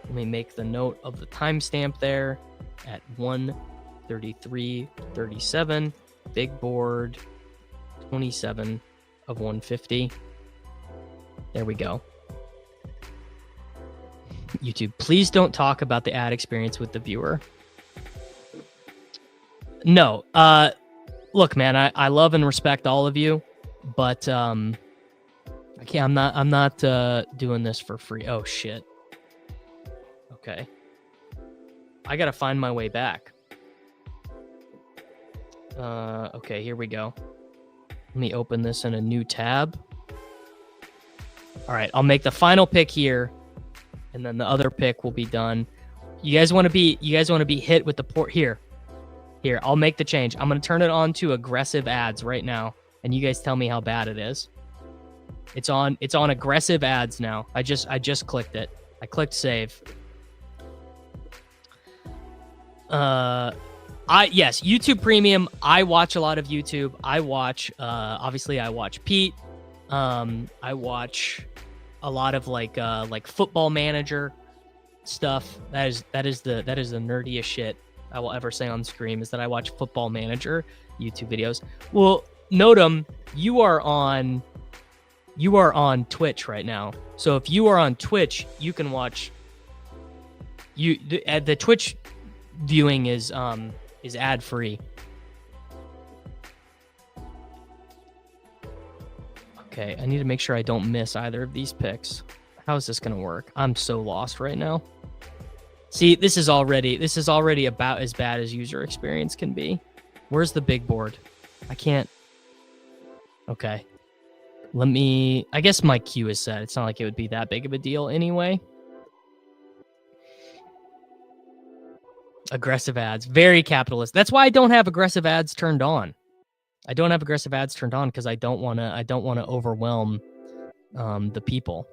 Let me make the note of the timestamp there at 1:33:37. Big Board 27 of 150. There we go. YouTube, please don't talk about the ad experience with the viewer. No, look, man, I love and respect all of you, but I'm not doing this for free. Oh shit. Okay. I gotta find my way back. Okay, here we go. Let me open this in a new tab. All right, I'll make the final pick here, and then the other pick will be done. You guys want to be hit with the port here. Here, I'll make the change. I'm gonna turn it on to aggressive ads right now, and you guys tell me how bad it is. It's on aggressive ads now. I just clicked it. I clicked save. Yes, YouTube Premium. I watch a lot of YouTube. I watch obviously I watch Pete. I watch a lot of like Football Manager stuff. That is the nerdiest shit I will ever say on screen, is that I watch Football Manager YouTube videos. Well, Notum, you are on Twitch right now. So if you are on Twitch, you can watch the Twitch viewing is ad free. Okay, I need to make sure I don't miss either of these picks. How is this gonna work? I'm so lost right now. See, this is already about as bad as user experience can be. Where's the big board? I can't. Okay. I guess my queue is set. It's not like it would be that big of a deal anyway. Aggressive ads, very capitalist. That's why I don't have aggressive ads turned on. I don't have aggressive ads turned on because I don't want to overwhelm the people.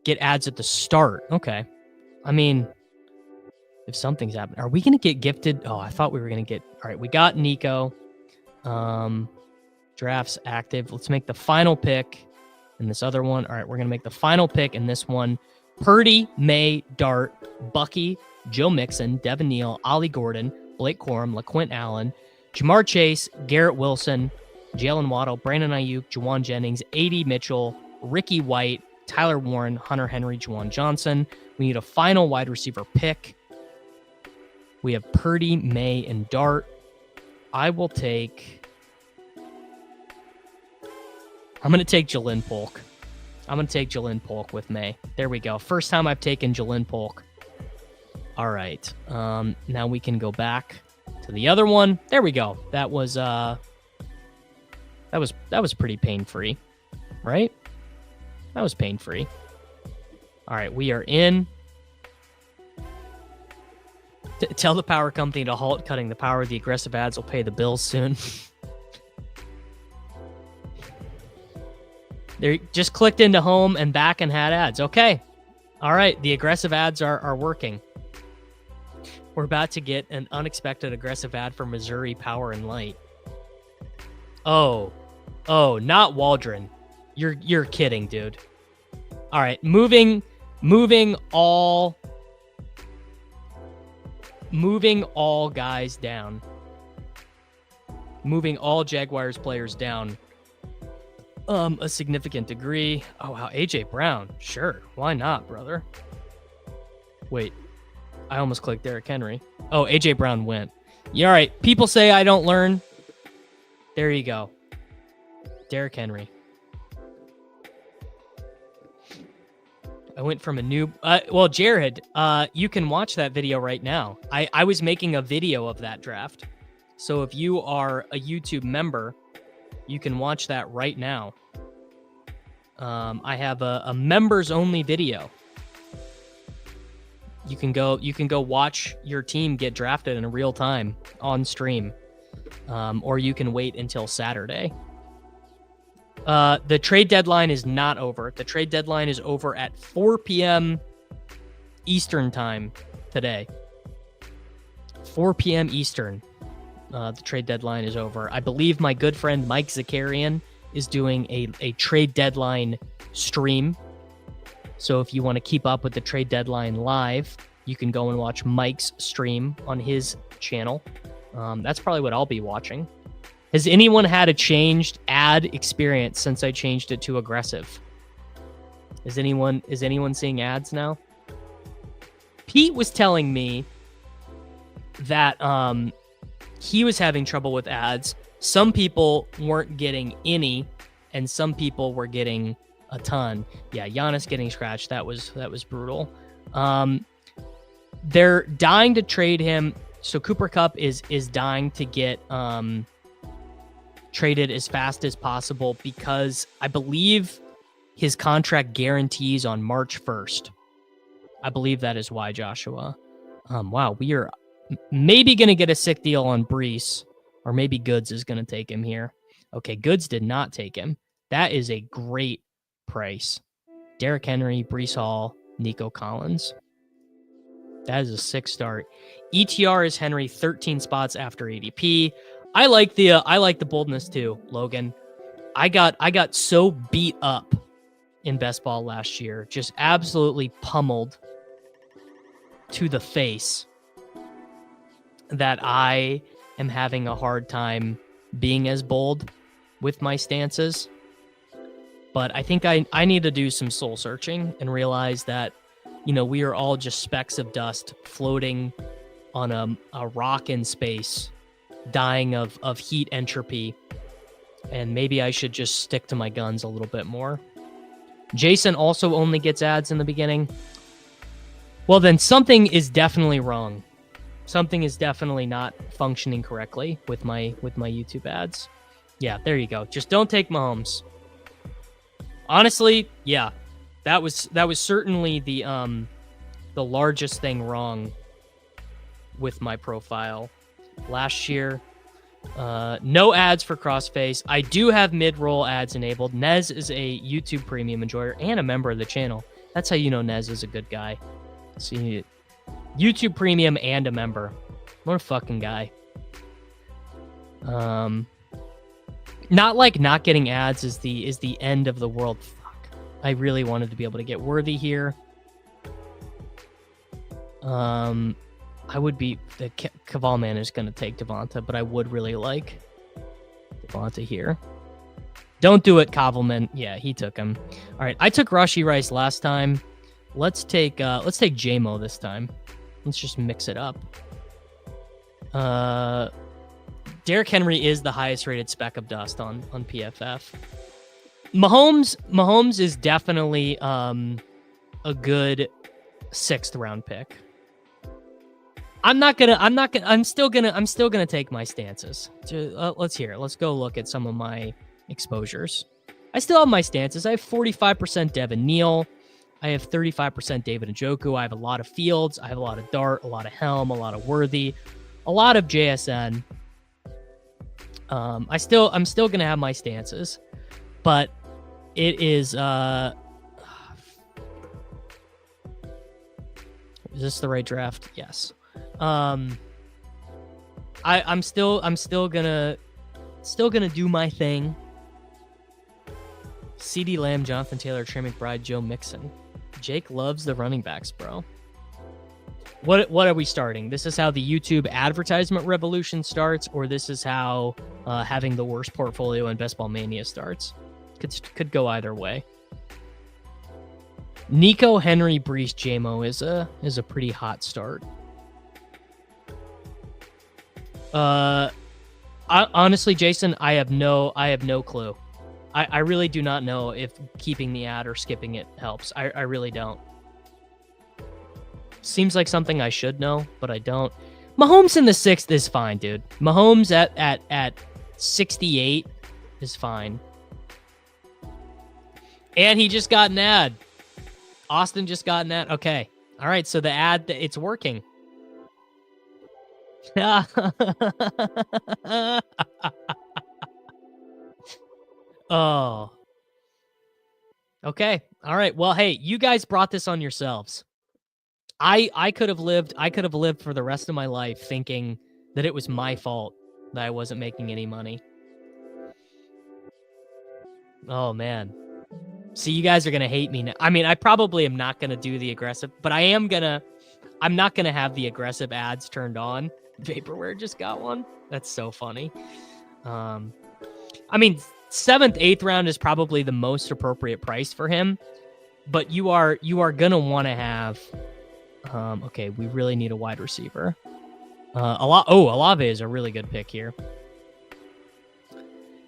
Get ads at the start. Okay. I mean, if something's happening, are we going to get gifted? Oh, I thought we were going to get. All right, we got Nico. Drafts active. Let's make the final pick in this other one. All right, we're going to make the final pick in this one. Purdy, May, Dart, Bucky, Joe Mixon, Devin Neal, Ollie Gordon, Blake Corum, LaQuint Allen, Jamar Chase, Garrett Wilson, Jalen Waddle, Brandon Ayuk, Juwan Jennings, A.D. Mitchell, Ricky White, Tyler Warren, Hunter Henry, Juwan Johnson. We need a final wide receiver pick. We have Purdy, May, and Dart. I'm going to take Jalen Polk. I'm going to take Jalen Polk with May. There we go. First time I've taken Jalen Polk. All right. Now we can go back to the other one. There we go. That was pretty pain-free, right? That was pain-free. All right, we are in. Tell the power company to halt cutting the power. The aggressive ads will pay the bills soon. They just clicked into home and back and had ads. Okay. All right, the aggressive ads are working. We're about to get an unexpected aggressive ad for Missouri Power and Light. Oh, not Waldron. You're kidding, dude. All right, moving all guys down. Moving all Jaguars players down. A significant degree. Oh wow, AJ Brown. Sure, why not, brother? Wait, I almost clicked Derrick Henry. Oh, AJ Brown went. Yeah, all right. People say I don't learn. There you go. Derrick Henry. I went from a noob. Well, Jared, you can watch that video right now. I was making a video of that draft. So if you are a YouTube member, you can watch that right now. I have a members only video. You can go watch your team get drafted in real time on stream. Or you can wait until Saturday. The trade deadline is not over. The trade deadline is over at 4 p.m. Eastern time today. 4 p.m. Eastern. The trade deadline is over. I believe my good friend Mike Zakarian is doing a trade deadline stream. So if you want to keep up with the trade deadline live, you can go and watch Mike's stream on his channel. That's probably what I'll be watching. Has anyone had a changed ad experience since I changed it to aggressive? Is anyone seeing ads now? Pete was telling me that he was having trouble with ads. Some people weren't getting any, and some people were getting a ton. Yeah, Giannis getting scratched. That was brutal. They're dying to trade him. So Cooper Kupp is dying to get traded as fast as possible because I believe his contract guarantees on March 1st. I believe that is why, Joshua. Wow, we are maybe going to get a sick deal on Brees, or maybe Goods is going to take him here. Okay, Goods did not take him. That is a great price. Derrick Henry, Brees Hall, Nico Collins. That is a 6 start. ETR is Henry 13 spots after ADP. I like the boldness too, Logan. I got so beat up in best ball last year, just absolutely pummeled to the face, that I am having a hard time being as bold with my stances. But I think I need to do some soul searching and realize that, we are all just specks of dust floating on a rock in space, dying of heat entropy. And maybe I should just stick to my guns a little bit more. Jason also only gets ads in the beginning. Well, then something is definitely wrong. Something is definitely not functioning correctly with my YouTube ads. Yeah, there you go. Just don't take Mahomes. Honestly, yeah. That was certainly the largest thing wrong with my profile last year. No ads for Crossface. I do have mid-roll ads enabled. Nez is a YouTube premium enjoyer and a member of the channel. That's how you know Nez is a good guy. See, YouTube premium and a member. What a fucking guy. Not like not getting ads is the end of the world. Fuck. I really wanted to be able to get Worthy here. I would be the Caval man is going to take Devonta, but I would really like Devonta here. Don't do it, Cavalman. Yeah, he took him. All right, I took Rashee Rice last time. Let's take JMO this time. Let's just mix it up. Derrick Henry is the highest rated speck of dust on PFF. Mahomes is definitely a good 6th round pick. I'm still gonna take my stances. Let's hear it. Let's go look at some of my exposures. I still have my stances. I have 45% Devin Neal. I have 35% David Njoku. I have a lot of Fields. I have a lot of Dart, a lot of Helm, a lot of Worthy, a lot of JSN. I'm still gonna have my stances, but it is. Is this the right draft? Yes. I'm still gonna do my thing. CeeDee Lamb, Jonathan Taylor, Trey McBride, Joe Mixon. Jake loves the running backs, bro. What are we starting? This is how the YouTube advertisement revolution starts, or this is how having the worst portfolio in Best Ball Mania starts. Could go either way. Nico, Henry, Brees, JMO is a pretty hot start. Honestly, Jason, I have no clue. I really do not know if keeping the ad or skipping it helps. I really don't. Seems like something I should know, but I don't. Mahomes in the 6th is fine, dude. Mahomes at 68 is fine. And he just got an ad. Austin just got an ad. Okay. All right, so the ad, it's working. Oh. Okay. All right. Well, hey, you guys brought this on yourselves. I could have lived for the rest of my life thinking that it was my fault that I wasn't making any money. Oh man. See, you guys are going to hate me now. I mean, I probably am not going to do the aggressive, but I'm not going to have the aggressive ads turned on. Vaporware just got one. That's so funny. I mean, 7th, 8th round is probably the most appropriate price for him, but you are going to want to have, okay, we really need a wide receiver. Olave is a really good pick here.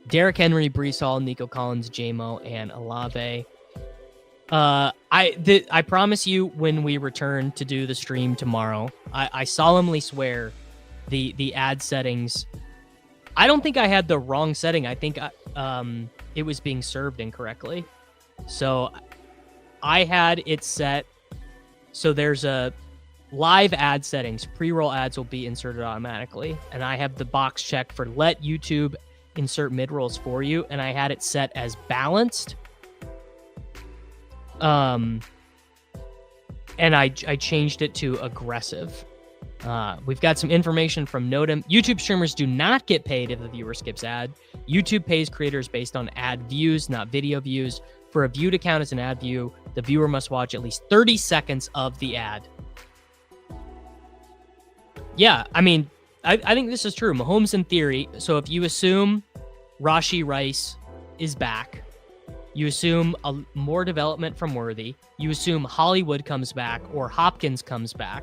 Derrick Henry, Brees Hall, Nico Collins, JMO, and Olave. I promise you, when we return to do the stream tomorrow, I solemnly swear the ad settings. I don't think I had the wrong setting. I think it was being served incorrectly. So I had it set. So there's a live ad settings. Pre-roll ads will be inserted automatically. And I have the box checked for let YouTube insert mid-rolls for you. And I had it set as balanced. and I changed it to aggressive. We've got some information from Notem. YouTube streamers do not get paid if the viewer skips ad. YouTube pays creators based on ad views, not video views. For a view to count as an ad view, the viewer must watch at least 30 seconds of the ad. Yeah, I mean, I think this is true. Mahomes in theory. So if you assume Rashee Rice is back, you assume more development from Worthy, you assume Hollywood comes back or Hopkins comes back,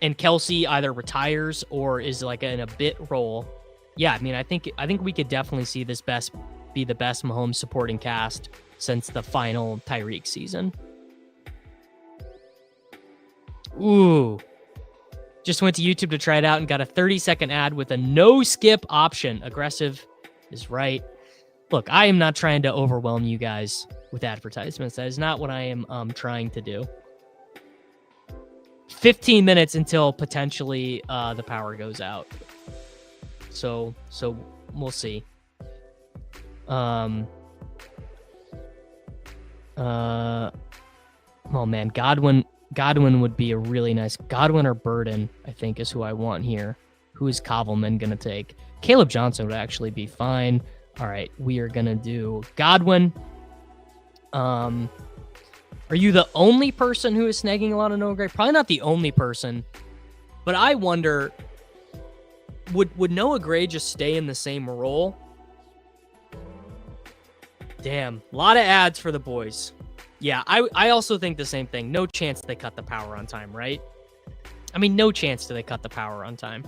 and Kelsey either retires or is like in a bit role. Yeah, I mean, I think we could definitely see this be the best Mahomes supporting cast since the final Tyreek season. Ooh. Just went to YouTube to try it out and got a 30-second ad with a no skip option. Aggressive is right. Look, I am not trying to overwhelm you guys with advertisements. That is not what I am trying to do. 15 minutes until potentially the power goes out. So we'll see. Oh man, Godwin would be a really nice. Godwin or Burden, I think, is who I want here. Who is Kovelman going to take? Caleb Johnson would actually be fine. All right, we are going to do Godwin. Are you the only person who is snagging a lot of Noah Gray? Probably not the only person, but I wonder, would Noah Gray just stay in the same role? Damn, a lot of ads for the boys. Yeah, I also think the same thing. No chance they cut the power on time, right? I mean, no chance do they cut the power on time.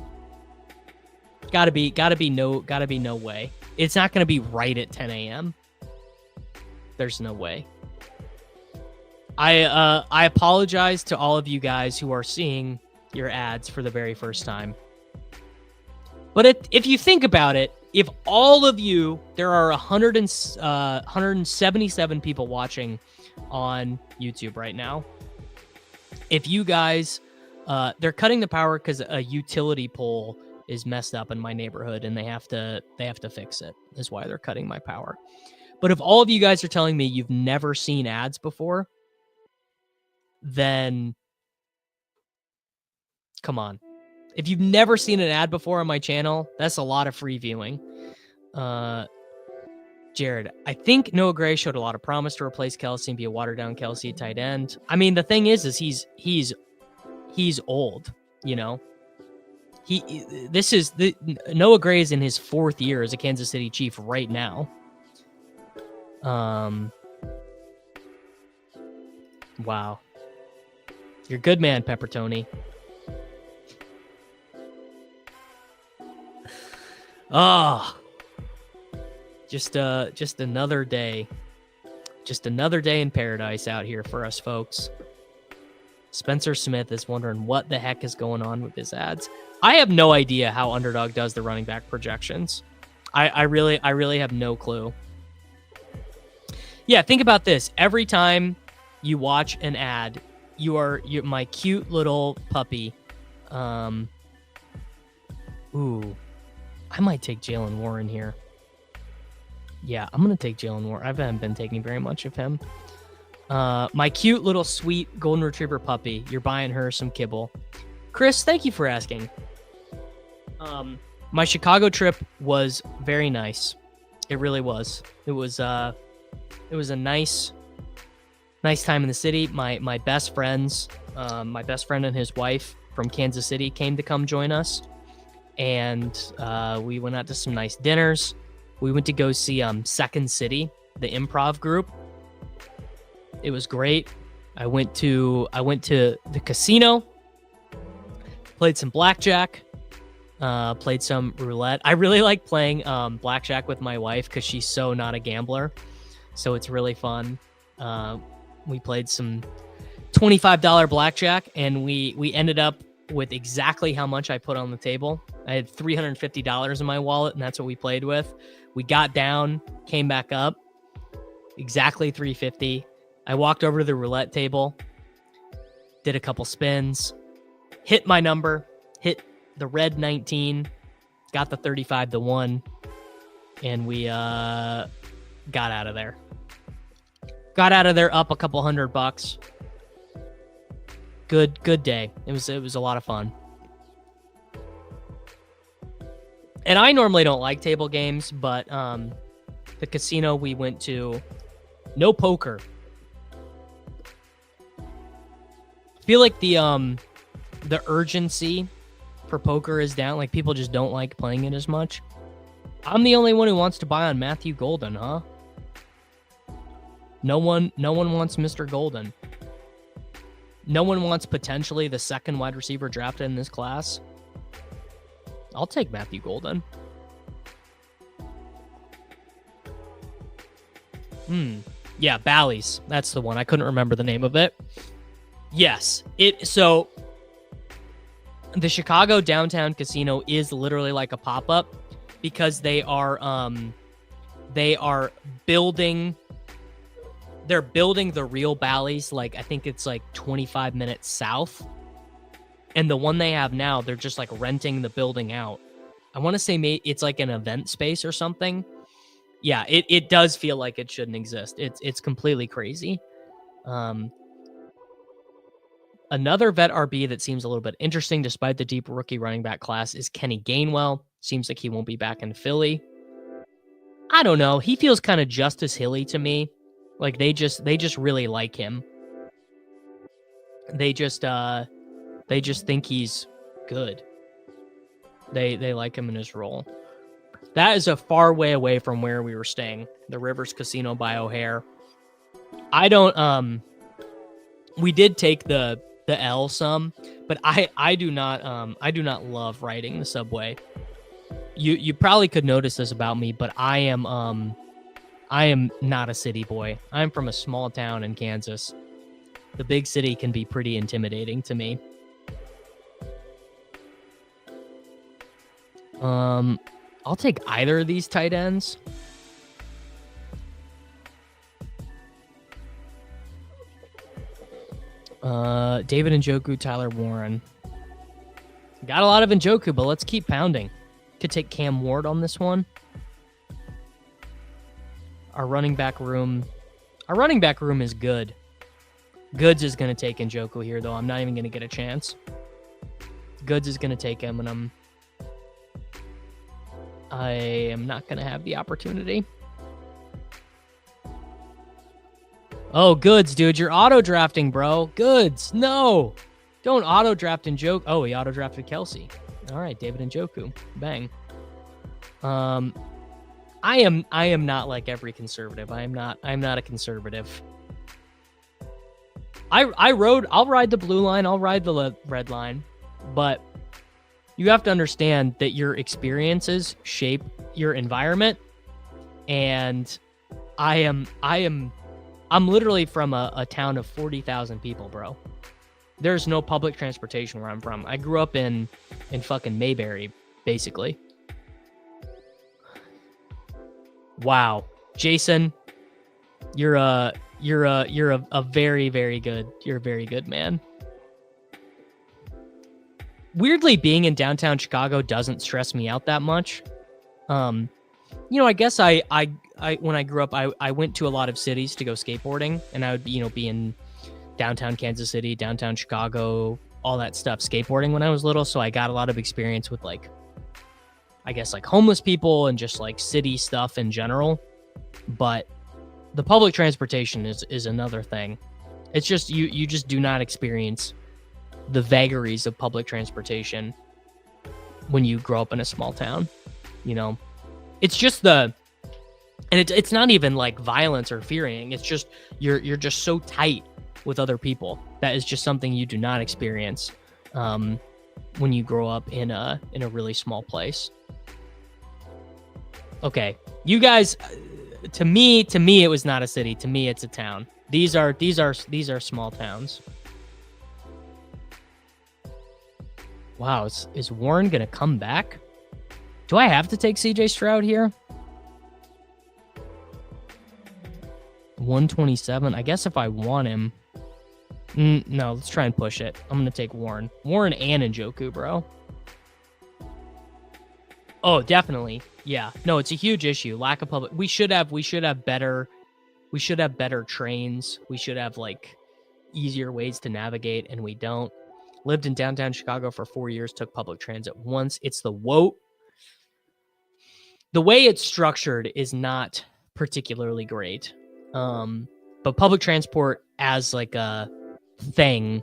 Gotta be no way. It's not gonna be right at 10 a.m. There's no way. I apologize to all of you guys who are seeing your ads for the very first time. But if you think about it, if all of you, there are 177 people watching on YouTube right now. If you guys, they're cutting the power because a utility pole is messed up in my neighborhood and they have to fix it. Is why they're cutting my power. But if all of you guys are telling me you've never seen ads before, then come on. If you've never seen an ad before on my channel, that's a lot of free viewing. Jared, I think Noah Gray showed a lot of promise to replace Kelsey and be a watered down Kelsey tight end. I mean, the thing is he's old, you know. Noah Gray is in his 4th year as a Kansas City Chief right now. Wow. You're a good man, Pepper Tony. Oh, just another day. Just another day in paradise out here for us folks. Spencer Smith is wondering what the heck is going on with his ads. I have no idea how Underdog does the running back projections. I really have no clue. Yeah, think about this. Every time you watch an ad, you're my cute little puppy. Ooh. I might take Jalen Warren here. Yeah, I'm going to take Jalen Warren. I haven't been taking very much of him. My cute little sweet golden retriever puppy. You're buying her some kibble. Chris, thank you for asking. My Chicago trip was very nice. It really was. It was a nice time in the city. My best friends, my best friend and his wife from Kansas City came to come join us. And we went out to some nice dinners. We went to go see Second City, the improv group. It was great. I went to the casino, played some blackjack, played some roulette. I really like playing blackjack with my wife because she's so not a gambler. So it's really fun. We played some $25 blackjack, and we ended up with exactly how much I put on the table. I had $350 in my wallet, and that's what we played with. We got down, came back up, exactly $350. I walked over to the roulette table, did a couple spins, hit my number, hit the red 19, got the 35 to 1, and we got out of there. Got out of there up a couple $100. Good day. It was a lot of fun. And I normally don't like table games, but the casino we went to, no poker. I feel like the urgency for poker is down. Like, people just don't like playing it as much. I'm the only one who wants to buy on Matthew Golden, huh? No one wants Mr. Golden. No one wants potentially the second wide receiver drafted in this class. I'll take Matthew Golden. Yeah, Bally's. That's the one. I couldn't remember the name of it. Yes. So the Chicago downtown casino is literally like a pop-up because they are building the real Bally's, like I think it's like 25 minutes south. And the one they have now, they're just like renting the building out. I want to say it's like an event space or something. Yeah, it does feel like it shouldn't exist. It's completely crazy. Another vet RB that seems a little bit interesting despite the deep rookie running back class is Kenny Gainwell. Seems like he won't be back in Philly. I don't know. He feels kind of just as hilly to me. Like they just really like him. They just think he's good. They like him in his role. That is a far way away from where we were staying. The Rivers Casino by O'Hare. We did take the L some, but I do not love riding the subway. You probably could notice this about me, but I am not a city boy. I'm from a small town in Kansas. The big city can be pretty intimidating to me. I'll take either of these tight ends. David Njoku, Tyler Warren. Got a lot of Njoku, but let's keep pounding. Could take Cam Ward on this one. Our running back room is good. Goods is going to take Njoku here, though. I'm not even going to get a chance. Goods is going to take him, and I am not going to have the opportunity. Oh, Goods, dude. You're auto-drafting, bro. Goods. No. Don't auto-draft Njoku. Oh, he auto-drafted Kelsey. All right, David Njoku. Bang. I am not like every conservative. I'm not a conservative. I'll ride the blue line. I'll ride the red line. But you have to understand that your experiences shape your environment. And I'm literally from a town of 40,000 people, bro. There's no public transportation where I'm from. I grew up in fucking Mayberry, basically. Wow. Jason, you're a very, very good. You're a very good man. Weirdly, being in downtown Chicago doesn't stress me out that much. I guess I when I grew up, I went to a lot of cities to go skateboarding, and I would be in downtown Kansas City, downtown Chicago, all that stuff, skateboarding when I was little. So I got a lot of experience with homeless people and just like city stuff in general. But the public transportation is another thing. It's just, you just do not experience the vagaries of public transportation when you grow up in a small town. It's just it's not even like violence or fearing. It's just, you're just so tight with other people. That is just something you do not experience when you grow up in a really small place. Okay, you guys, to me it was not a city. To me it's a town. These are small towns. Wow, is Warren gonna come back? Do I have to take CJ Stroud here? 127. I guess if I want him. No, let's try and push it. I'm gonna take Warren. Warren and Njoku, bro. Oh, definitely. Yeah. No, it's a huge issue. Lack of public. We should have better We should have better trains. We should have like easier ways to navigate, and we don't. Lived in downtown Chicago for 4 years, took public transit once. It's the WOT. The way it's structured is not particularly great. But public transport as like a thing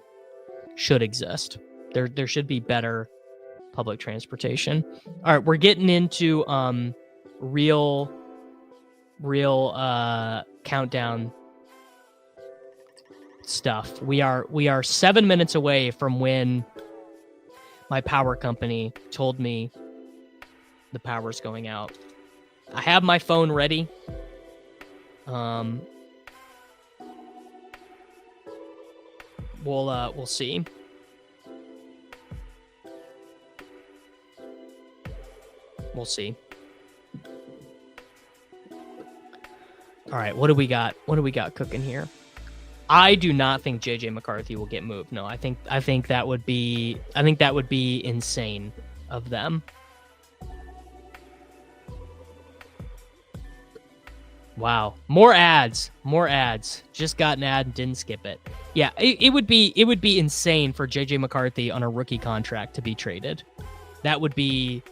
should exist. There should be better public transportation. All right, we're getting into real countdown stuff. We are 7 minutes away from when my power company told me the power's going out. I have my phone ready. We'll see. We'll see. All right, what do we got? What do we got cooking here? I do not think JJ McCarthy will get moved. No, I think that would be insane of them. Wow, more ads. Just got an ad and didn't skip it. Yeah, it would be insane for JJ McCarthy on a rookie contract to be traded. That would be,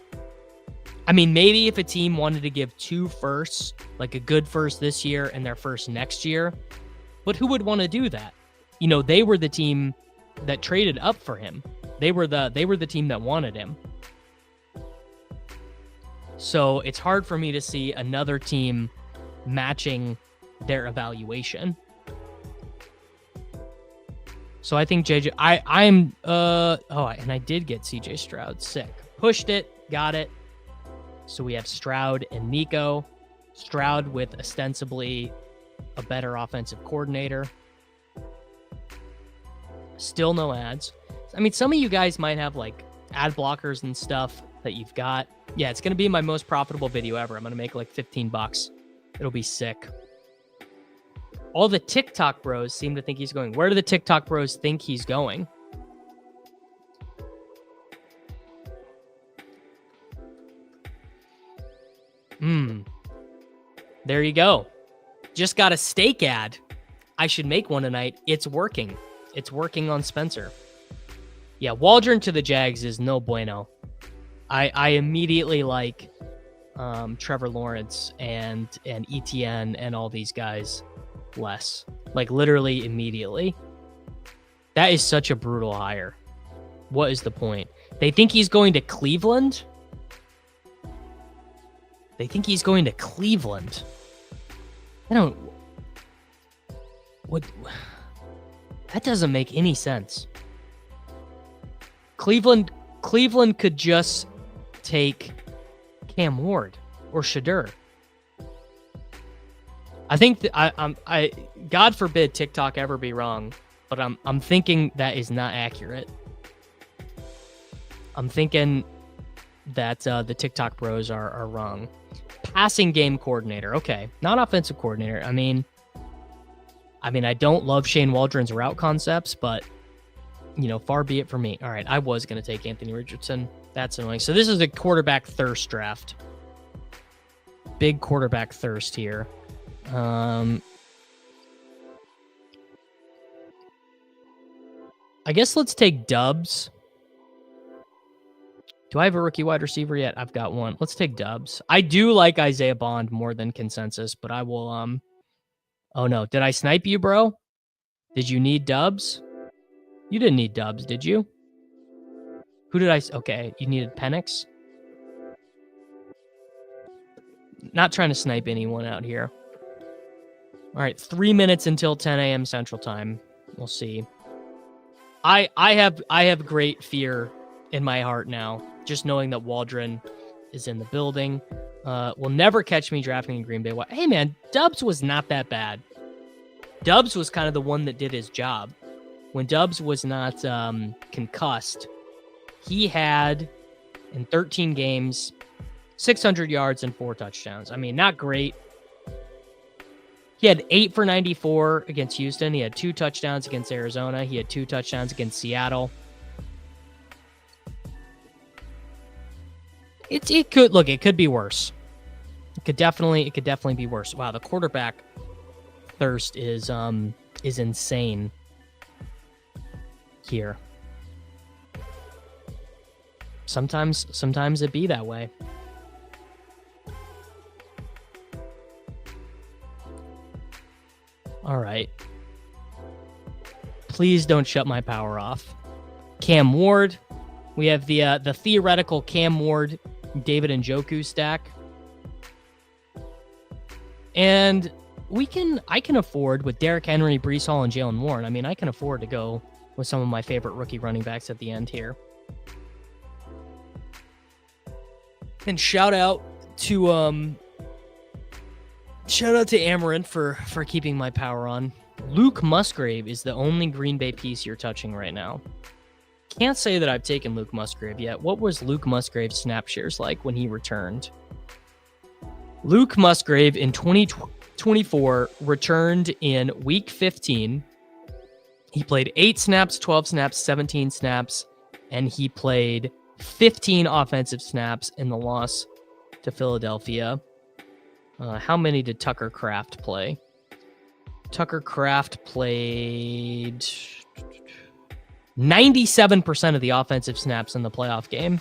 I mean, maybe if a team wanted to give 2 firsts, like a good first this year and their first next year, but who would want to do that? You know, they were the team that traded up for him. They were the team that wanted him. So it's hard for me to see another team matching their evaluation. So I think JJ, and I did get CJ Stroud. Sick. Pushed it, got it. So we have Stroud and Nico. Stroud with ostensibly a better offensive coordinator. Still no ads. I mean, some of you guys might have like ad blockers and stuff that you've got. Yeah, it's going to be my most profitable video ever. I'm going to make like $15. It'll be sick. All the TikTok bros seem to think he's going. Where do the TikTok bros think he's going? There you go. Just got a steak ad. I should make one tonight. It's working. It's working on Spencer. Yeah, Waldron to the Jags is no bueno. I immediately like Trevor Lawrence and ETN and all these guys less. Like literally immediately. That is such a brutal hire. What is the point? They think he's going to Cleveland? They think he's going to Cleveland. I don't... What? That doesn't make any sense. Cleveland could just take Cam Ward or Shadur. I think that I God forbid TikTok ever be wrong, but I'm thinking that is not accurate. I'm thinking that the TikTok bros are wrong. Passing game coordinator, okay, not offensive coordinator. I mean, I don't love Shane Waldron's route concepts, but you know, far be it from me. All right, I was gonna take Anthony Richardson. That's annoying. So this is a quarterback thirst draft. Big quarterback thirst here. I guess let's take Dubs. Do I have a rookie wide receiver yet? I've got one. Let's take Dubs. I do like Isaiah Bond more than consensus, but I will, oh no, did I snipe you, bro? Did you need Dubs? You didn't need Dubs, did you? Who did I, okay, you needed Penix? Not trying to snipe anyone out here. All right, 3 minutes until 10 a.m. Central Time. We'll see. I have great fear in my heart now, just knowing that Waldron is in the building. Will never catch me drafting in Green Bay. Hey, man, Dubs was not that bad. Dubs was kind of the one that did his job. When Dubs was not concussed, he had, in 13 games, 600 yards and 4 touchdowns. I mean, not great. He had 8 for 94 against Houston. He had 2 touchdowns against Arizona. He had 2 touchdowns against Seattle. It could be worse. It could definitely be worse. Wow, the quarterback thirst is insane here. Sometimes it be that way. All right. Please don't shut my power off. Cam Ward. We have the theoretical Cam Ward, David Njoku stack. And I can afford with Derrick Henry, Breece Hall, and Jalen Warren. I mean, I can afford to go with some of my favorite rookie running backs at the end here. And shout out to Amarin for keeping my power on. Luke Musgrave is the only Green Bay piece you're touching right now. Can't say that I've taken Luke Musgrave yet. What was Luke Musgrave's snap shares like when he returned? Luke Musgrave in 2024 returned in week 15. He played 8 snaps, 12 snaps, 17 snaps, and he played 15 offensive snaps in the loss to Philadelphia. How many did Tucker Kraft play? Tucker Kraft played 97% of the offensive snaps in the playoff game.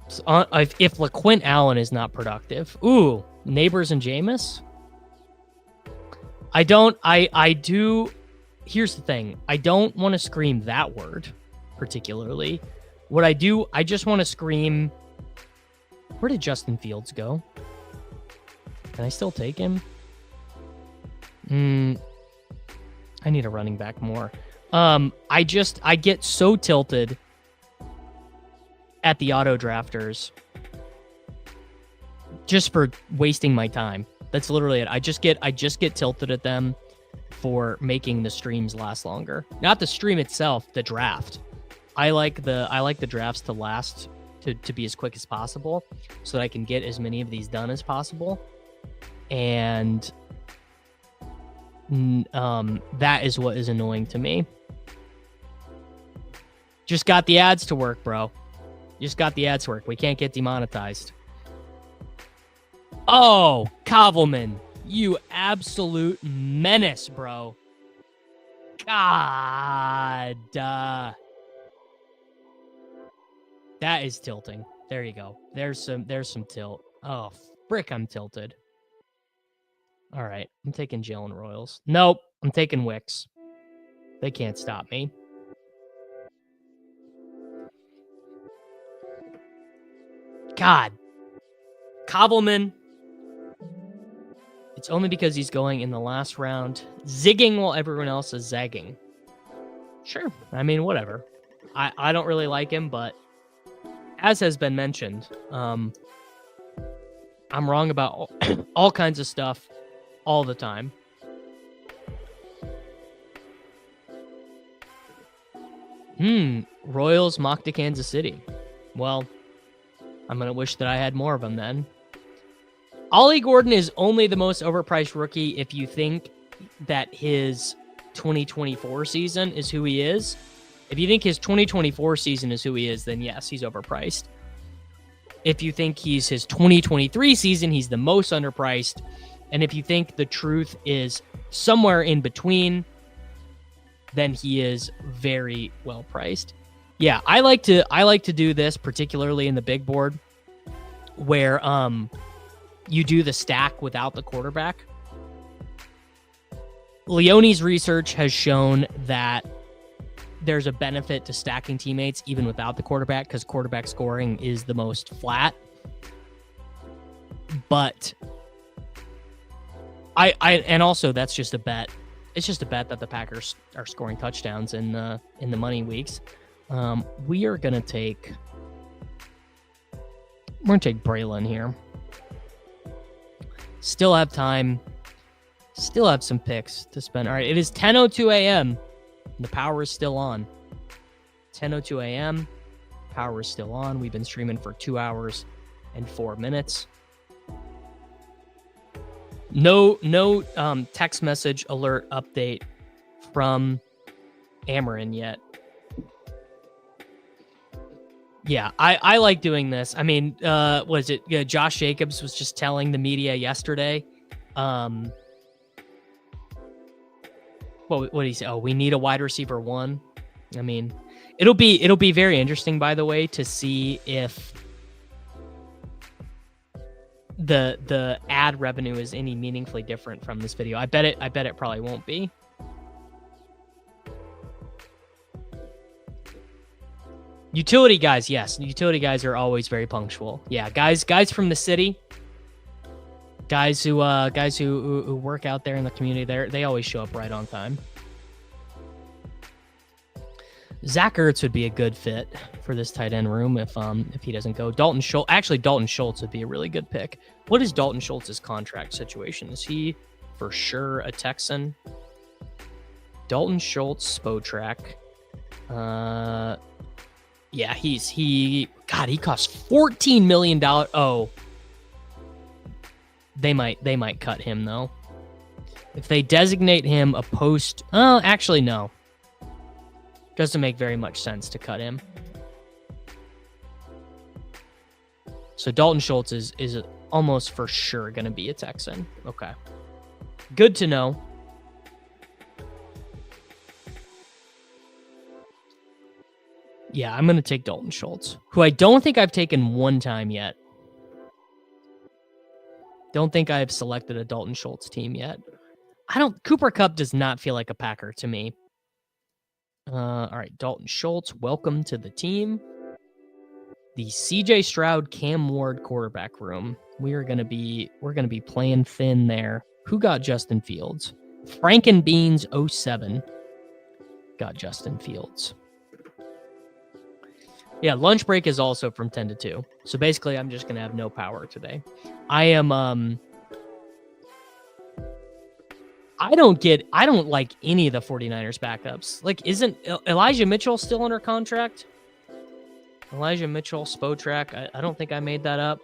So, if LaQuint Allen is not productive. Ooh, Neighbors and Jameis? I do. Here's the thing. I don't want to scream that word particularly. What I do, I just want to scream, where did Justin Fields go? Can I still take him? I need a running back more. I get so tilted at the auto drafters just for wasting my time. That's literally it. I just get tilted at them for making the streams last longer. Not the stream itself, the draft. I like the drafts to last to be as quick as possible so that I can get as many of these done as possible. And that is what is annoying to me. Just got the ads to work, bro. Just got the ads to work. We can't get demonetized. Oh, Kovelman, you absolute menace, bro. God. That is tilting. There you go. There's some tilt. Oh, frick, I'm tilted. All right, I'm taking Jalen Royals. Nope, I'm taking Wicks. They can't stop me. God. Kovelman. It's only because he's going in the last round, zigging while everyone else is zagging. Sure. I mean, whatever. I don't really like him, but as has been mentioned, I'm wrong about all kinds of stuff all the time. Royals mocked to Kansas City. Well, I'm going to wish that I had more of them then. Ollie Gordon is only the most overpriced rookie if you think that his 2024 season is who he is. If you think his 2024 season is who he is, then yes, he's overpriced. If you think he's his 2023 season, he's the most underpriced. And if you think the truth is somewhere in between, then he is very well priced. Yeah, I like to do this particularly in the big board where you do the stack without the quarterback. Leone's research has shown that there's a benefit to stacking teammates even without the quarterback because quarterback scoring is the most flat. But and also that's just a bet. It's just a bet that the Packers are scoring touchdowns in the money weeks. We're gonna take Braylon here. Still have time. Still have some picks to spend. All right, it is 10:02 a.m. The power is still on. 10:02 a.m. Power is still on. We've been streaming for 2 hours and 4 minutes. No text message alert update from Amarin yet. Yeah, I like doing this. I mean, was it Josh Jacobs was just telling the media yesterday? What did he say? Oh, we need a wide receiver 1. I mean, it'll be very interesting, by the way, to see if the ad revenue is any meaningfully different from this video. I bet it probably won't be. Utility guys, yes. Utility guys are always very punctual. Yeah, guys from the city, guys who work out there in the community, they always show up right on time. Zach Ertz would be a good fit for this tight end room if he doesn't go. Dalton Schultz would be a really good pick. What is Dalton Schultz's contract situation? Is he for sure a Texan? Dalton Schultz, Spotrac. Yeah, he costs $14 million. Oh, they might cut him though. If they designate him a post, actually no. Doesn't make very much sense to cut him. So Dalton Schultz is almost for sure going to be a Texan. Okay, good to know. Yeah, I'm going to take Dalton Schultz, who I don't think I've taken one time yet. Don't think I've selected a Dalton Schultz team yet. Cooper Kupp does not feel like a Packer to me. All right, Dalton Schultz, welcome to the team. The CJ Stroud, Cam Ward quarterback room. We're going to be playing thin there. Who got Justin Fields? Frankenbeans 07 got Justin Fields. Yeah, lunch break is also from 10 to 2. So basically, I'm just going to have no power today. I don't like any of the 49ers backups. Like, isn't Elijah Mitchell still under contract? Elijah Mitchell, Spotrac. I don't think I made that up.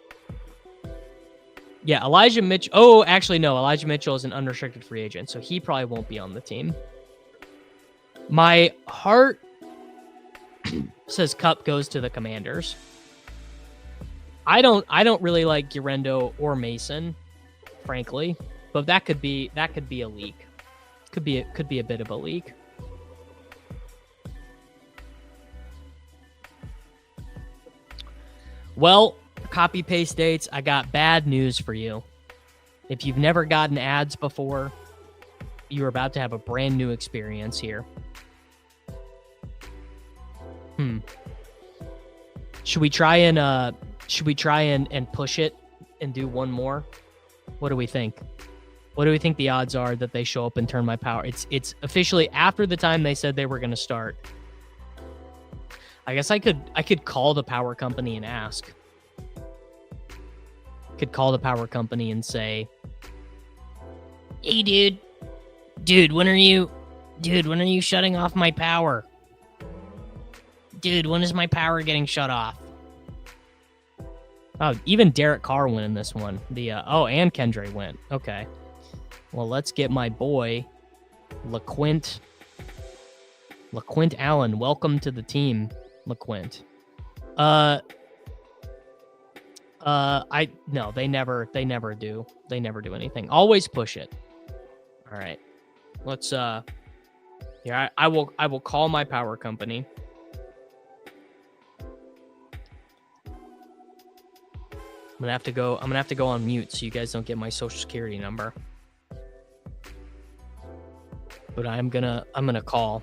Yeah, Elijah Mitchell. Oh, actually, no. Elijah Mitchell is an unrestricted free agent, so he probably won't be on the team. My heart says Kupp goes to the Commanders. I don't really like Urendo or Mason, frankly, but that could be a leak. Could be a bit of a leak. Well, copy paste dates, I got bad news for you. If you've never gotten ads before, you're about to have a brand new experience here. Should we try and push it and do one more? What do we think? What do we think the odds are that they show up and turn my power? It's officially after the time they said they were going to start. I guess I could call the power company and ask. Could call the power company and say, "Hey, dude, when are you shutting off my power? Dude, when is my power getting shut off?" Oh, even Derek Carr went in this one. And Kendra went. Okay. Well, let's get my boy, LaQuint Allen. Welcome to the team, LaQuint. No, they never do. They never do anything. Always push it. All right. Let's here, I will call my power company. I'm gonna have to go on mute so you guys don't get my social security number. But I'm gonna call.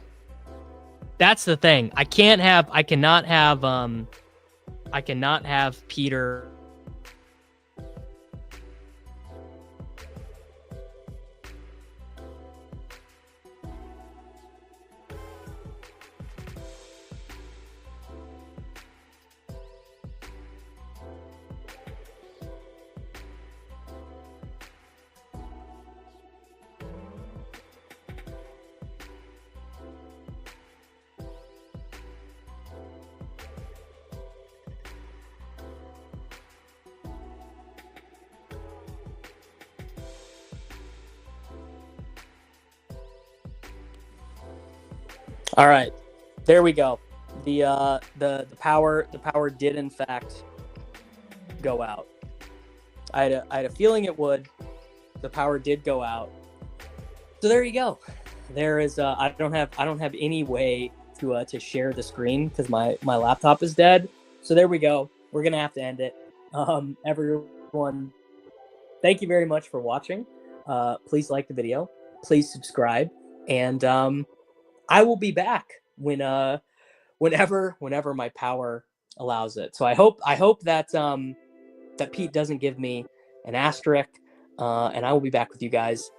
That's the thing. I cannot have Peter. All right, there we go. The power did in fact go out. I had a feeling it would. The power did go out. So there you go. There is I don't have any way to share the screen because my laptop is dead. So there we go. We're gonna have to end it. Everyone, thank you very much for watching. Please like the video. Please subscribe, and I will be back whenever my power allows it. So I hope that that Pete doesn't give me an asterisk, and I will be back with you guys